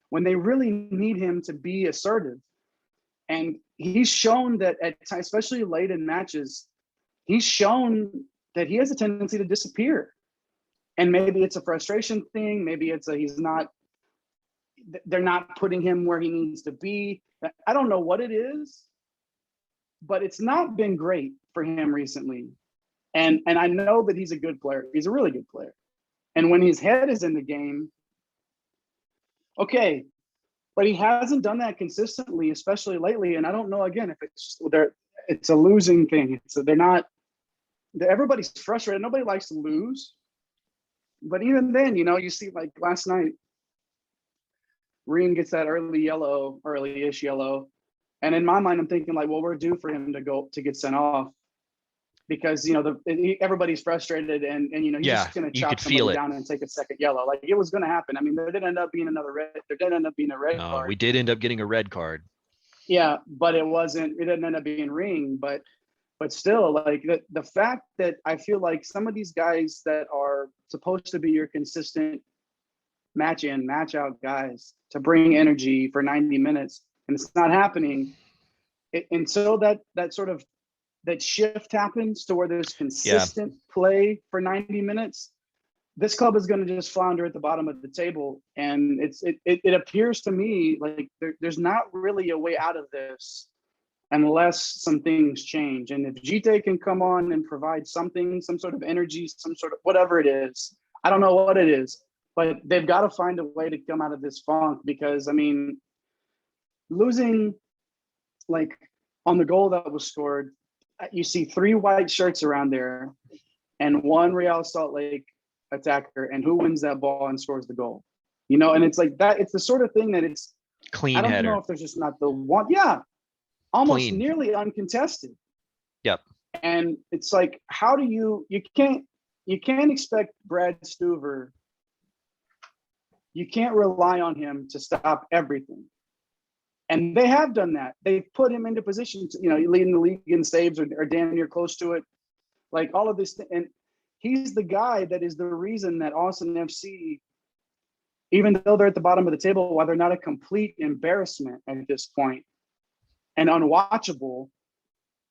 when they really need him to be assertive. And he's shown that at times, especially late in matches, he's shown that he has a tendency to disappear. And maybe it's a frustration thing. Maybe it's they're not putting him where he needs to be. I don't know what it is, but it's not been great for him recently. And I know that he's a good player. He's a really good player. And when his head is in the game, okay, but he hasn't done that consistently, especially lately. And I don't know, again, if it's a losing thing. Everybody's frustrated. Nobody likes to lose. But even then, you see, like last night, Reen gets that early-ish yellow. And in my mind, I'm thinking, like, well, we're due for him to get sent off, because, everybody's frustrated, and he's just going to chop somebody down and take a second yellow. Like, it was going to happen. I mean, there did end up being a red card. We did end up getting a red card. Yeah, but it didn't end up being Ring, but still, like, the fact that I feel like some of these guys that are supposed to be your consistent match in, match out guys to bring energy for 90 minutes, and it's not happening. And so that shift happens to where there's consistent play for 90 minutes. This club is going to just flounder at the bottom of the table. And it appears to me like there's not really a way out of this unless some things change. And if Gite can come on and provide something, some sort of energy, some sort of whatever it is, I don't know what it is, but they've got to find a way to come out of this funk, because, I mean, losing, like, on the goal that was scored, you see 3 white shirts around there and 1 Real Salt Lake attacker, and who wins that ball and scores the goal? And it's like that. It's the sort of thing that it's Clean I don't header. know if there's just not the one. Yeah, almost Clean. nearly uncontested. Yep. And it's like, how do you can't expect Brad Stuver. You can't rely on him to stop everything. And they have done that. They've put him into positions, leading the league in saves or damn near close to it. Like, all of this. And he's the guy that is the reason that Austin FC, even though they're at the bottom of the table, why they're not a complete embarrassment at this point and unwatchable,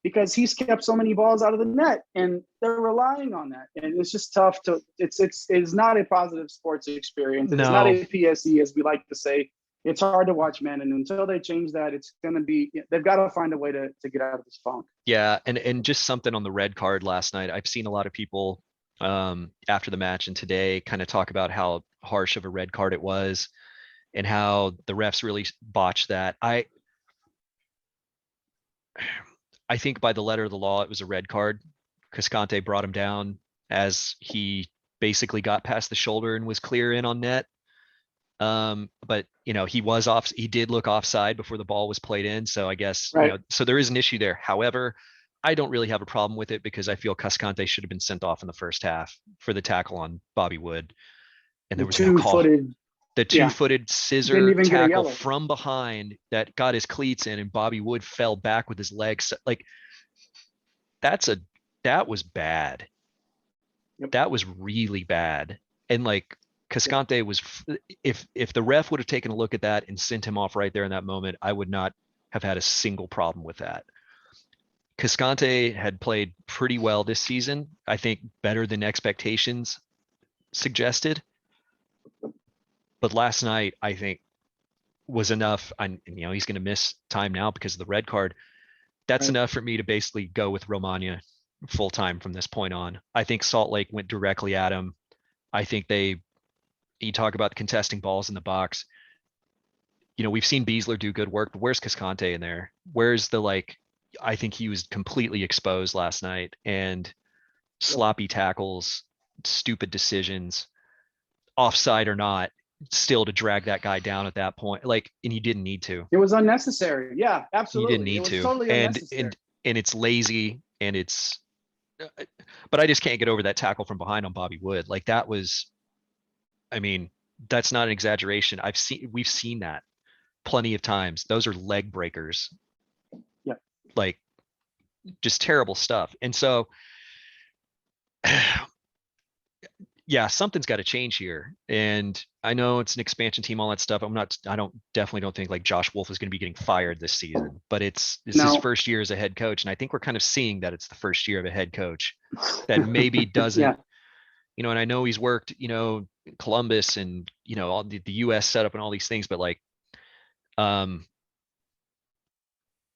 because he's kept so many balls out of the net, and they're relying on that. And it's just tough it's not a positive sports experience. It's not a PSE, as we like to say. It's hard to watch, man. And until they change that, it's going to be, they've got to find a way to get out of this funk. Yeah. And just something on the red card last night. I've seen a lot of people after the match and today kind of talk about how harsh of a red card it was and how the refs really botched that. I think by the letter of the law, it was a red card. Cascante brought him down as he basically got past the shoulder and was clear in on net. But he did look offside before the ball was played in. So I guess, right. So there is an issue there. However, I don't really have a problem with it, because I feel Cascante should have been sent off in the first half for the tackle on Bobby Wood. And there was no call. The two-footed scissor tackle from behind that got his cleats in, and Bobby Wood fell back with his legs. Like, that was bad. Yep. That was really bad. And like, Cascante was, if the ref would have taken a look at that and sent him off right there in that moment, I would not have had a single problem with that. Cascante had played pretty well this season. I think better than expectations suggested. But last night, I think was enough. He's going to miss time now because of the red card. That's Right. enough for me to basically go with Romagna full time from this point on. I think Salt Lake went directly at him. I think you talk about contesting balls in the box. We've seen Beasler do good work, but where's Cascante in there? Where's I think he was completely exposed last night, and sloppy tackles, stupid decisions, offside or not, still to drag that guy down at that point. And you didn't need to. It was unnecessary. Yeah, You absolutely. didn't need It was to. totally unnecessary. And it's lazy, and it's but I just can't get over that tackle from behind on Bobby Wood. That was, that's not an exaggeration. We've seen that plenty of times. Those are leg breakers. Yeah. Just terrible stuff. And so yeah, something's got to change here. And I know it's an expansion team, all that stuff. Definitely don't think Josh Wolf is going to be getting fired this season, but it's his first year as a head coach. And I think we're kind of seeing that it's the first year of a head coach that maybe doesn't, and I know he's worked, Columbus and, all the US setup and all these things, but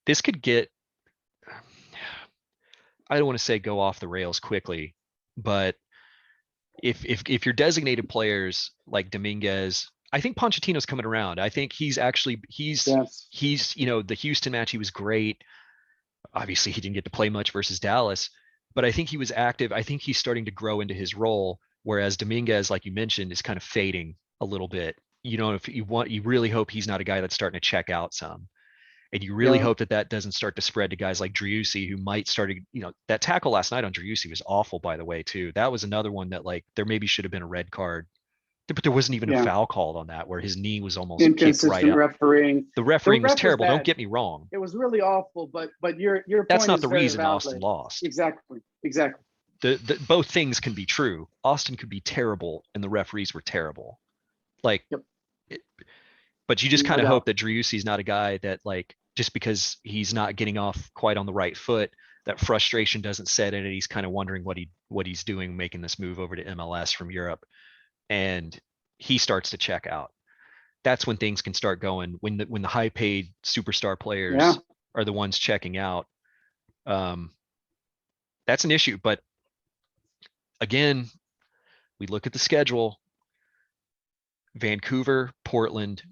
this could get, I don't want to say go off the rails quickly, but if you're designated players like Dominguez, I think Pochettino's coming around. I think he's the Houston match, he was great. Obviously he didn't get to play much versus Dallas, but I think he was active. I think he's starting to grow into his role. Whereas Dominguez, like you mentioned, is kind of fading a little bit. If you really hope he's not a guy that's starting to check out some. And you really hope that doesn't start to spread to guys like Driussi, who might start to, that tackle last night on Driussi was awful, by the way, too. That was another one that there maybe should have been a red card, but there wasn't even a foul called on that, where his knee was almost kicked right up. Refereing. The refereeing was terrible. Don't get me wrong. It was really awful, but your point that's not is the very reason valid. Austin lost. Exactly. Both things can be true. Austin could be terrible, and the referees were terrible. But you just kind of hope that Driussi's not a guy that just because he's not getting off quite on the right foot, that frustration doesn't set in, and he's kind of wondering what he's doing, making this move over to MLS from Europe, and he starts to check out. That's when things can start going. When the high paid superstar players are the ones checking out, that's an issue. But again, we look at the schedule. Vancouver, Portland,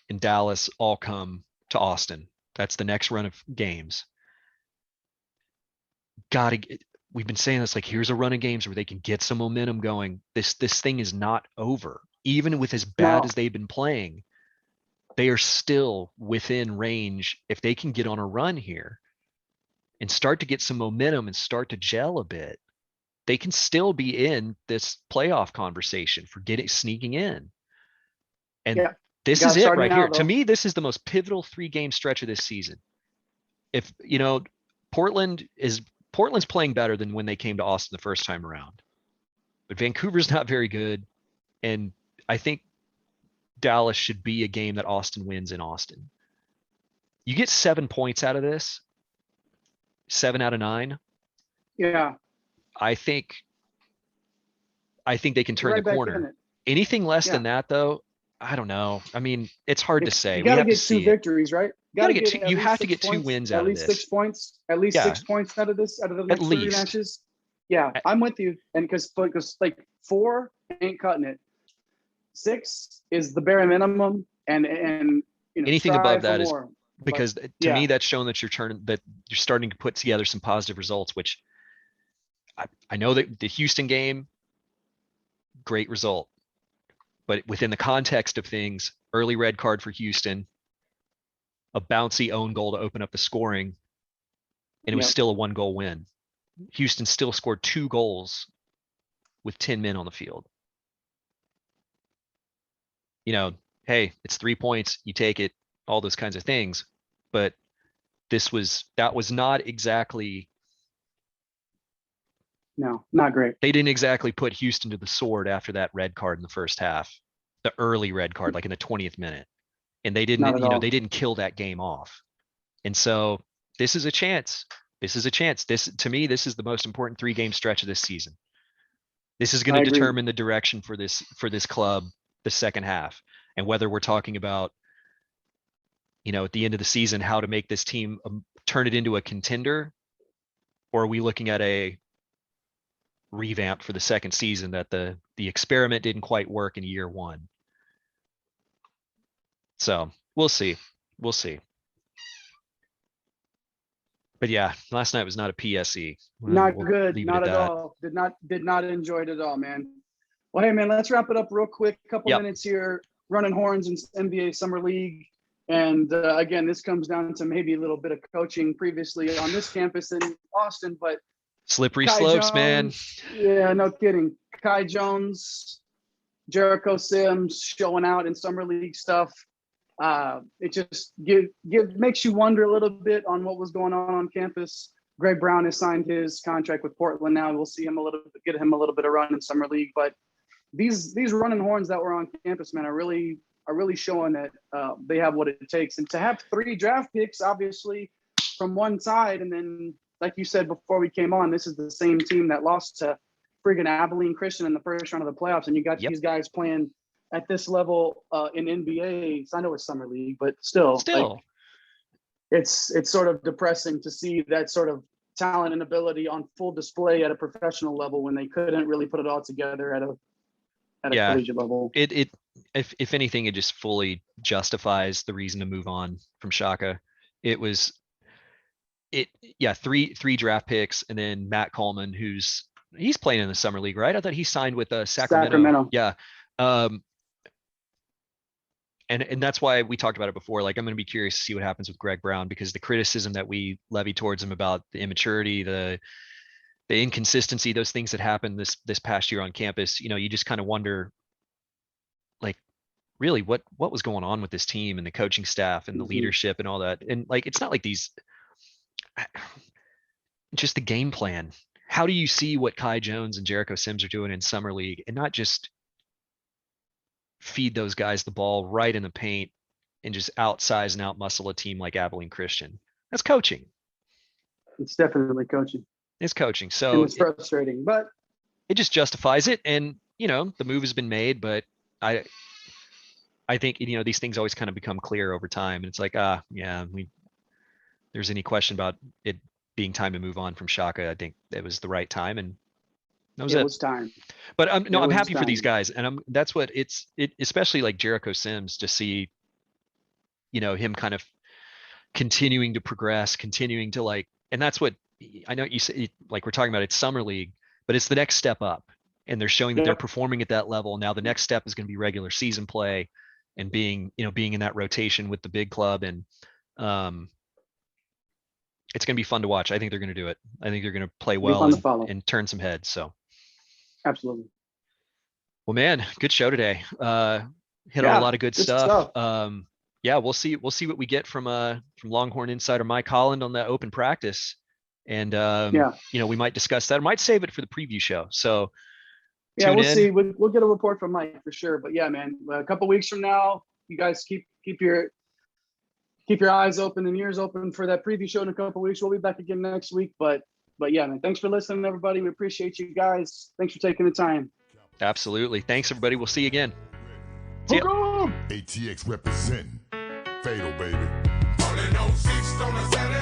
and Dallas all come to Austin. That's the next run of games. We've been saying this, here's a run of games where they can get some momentum going. This thing is not over. Even with as bad as they've been playing, they are still within range. If they can get on a run here and start to get some momentum and start to gel a bit, they can still be in this playoff conversation for sneaking in. And this is it right here. To me, this is the most pivotal 3-game stretch of this season. If Portland's playing better than when they came to Austin the first time around, but Vancouver's not very good. And I think Dallas should be a game that Austin wins in Austin. You get 7 points out of this, 7 out of 9. Yeah. I think they can turn the corner. Anything less than that, though, I don't know. It's hard to say. You got to get 2 victories, right? You have to get 2 wins out of this. At least 6 points. At least 6 points out of this. Out of the next 3 matches. Yeah, I'm with you. And because 4 ain't cutting it. 6 is the bare minimum, and anything above that is because to me that's shown that you're starting to put together some positive results. Which I know that the Houston game, great result. But within the context of things, early red card for Houston, a bouncy own goal to open up the scoring, and it was still a 1-goal win. Houston still scored 2 goals with 10 men on the field. Hey, it's 3 points, you take it, all those kinds of things. But that was not exactly. No, not great. They didn't exactly put Houston to the sword after that red card in the first half, the early red card, in the 20th minute. And they didn't, they didn't kill that game off. And so this is a chance. To me, this is the most important 3-game stretch of this season. This is going to determine the direction for this club the second half, and whether we're talking about, at the end of the season, how to make this team turn it into a contender, or are we looking at a revamp for the second season that the experiment didn't quite work in year one? So we'll see. We'll see. But yeah, last night was not a PSE. Not We'll good. leave it Not at at that. all. Did not enjoy it at all, man. Well, hey, man, let's wrap it up real quick. Couple Yep. minutes here. Running horns in NBA Summer League. And again, this comes down to maybe a little bit of coaching previously on this campus in Austin, but Slippery Kai slopes, man. Jones, yeah, no kidding. Kai Jones, Jericho Sims showing out in Summer League stuff. It just makes you wonder a little bit on what was going on campus. Greg Brown has signed his contract with Portland now. We'll see him get him a little bit of run in Summer League. But these running horns that were on campus, man, are really showing that they have what it takes. And to have 3 draft picks, obviously, from one side, and then, like you said before we came on, this is the same team that lost to friggin' Abilene Christian in the first round of the playoffs, and you got these guys playing at this level in NBA. So I know it's Summer League, but still. Like, it's sort of depressing to see that sort of talent and ability on full display at a professional level when they couldn't really put it all together at a collegiate level. If anything, it just fully justifies the reason to move on from Shaka. Three draft picks, and then Matt Coleman, he's playing in the Summer League, right? I thought he signed with Sacramento. Yeah. And that's why we talked about it before. Like, I'm going to be curious to see what happens with Greg Brown, because the criticism that we levy towards him about the immaturity, the inconsistency, those things that happened this past year on campus, you just kind of wonder, like, really what was going on with this team and the coaching staff and the leadership and all that. And like, it's not like just the game plan. How do you see what Kai Jones and Jericho Sims are doing in Summer League and not just feed those guys the ball right in the paint and just outsize and outmuscle a team like Abilene Christian? That's coaching. It's definitely coaching. It's coaching. So and it's frustrating, but it just justifies it. And, the move has been made, but I think, these things always kind of become clear over time. And it's like, there's any question about it being time to move on from Shaka. I think it was the right time, and that was it. It was time. But I'm happy for these guys, and that's what especially like Jericho Sims, to see, him kind of continuing to progress, continuing to like, and that's what I know you say, like, we're talking about it's Summer League, but it's the next step up, and they're showing that they're performing at that level. Now the next step is going to be regular season play and being in that rotation with the big club. And it's going to be fun to watch. I think they're going to do it. I think they're going to play well and turn some heads. So absolutely. Well, man, good show today. Hit on a lot of good stuff. We'll see what we get from Longhorn insider Mike Holland on that open practice. And we might discuss that. I might save it for the preview show. So we'll see. We'll get a report from Mike for sure. But yeah, man, a couple weeks from now, you guys keep your eyes open and ears open for that preview show in a couple weeks. We'll be back again next week. But yeah, man, thanks for listening, everybody. We appreciate you guys. Thanks for taking the time. Absolutely. Thanks, everybody. We'll see you again. See ya. ATX represent Fatal, baby. Rolling on 6 on a Saturday.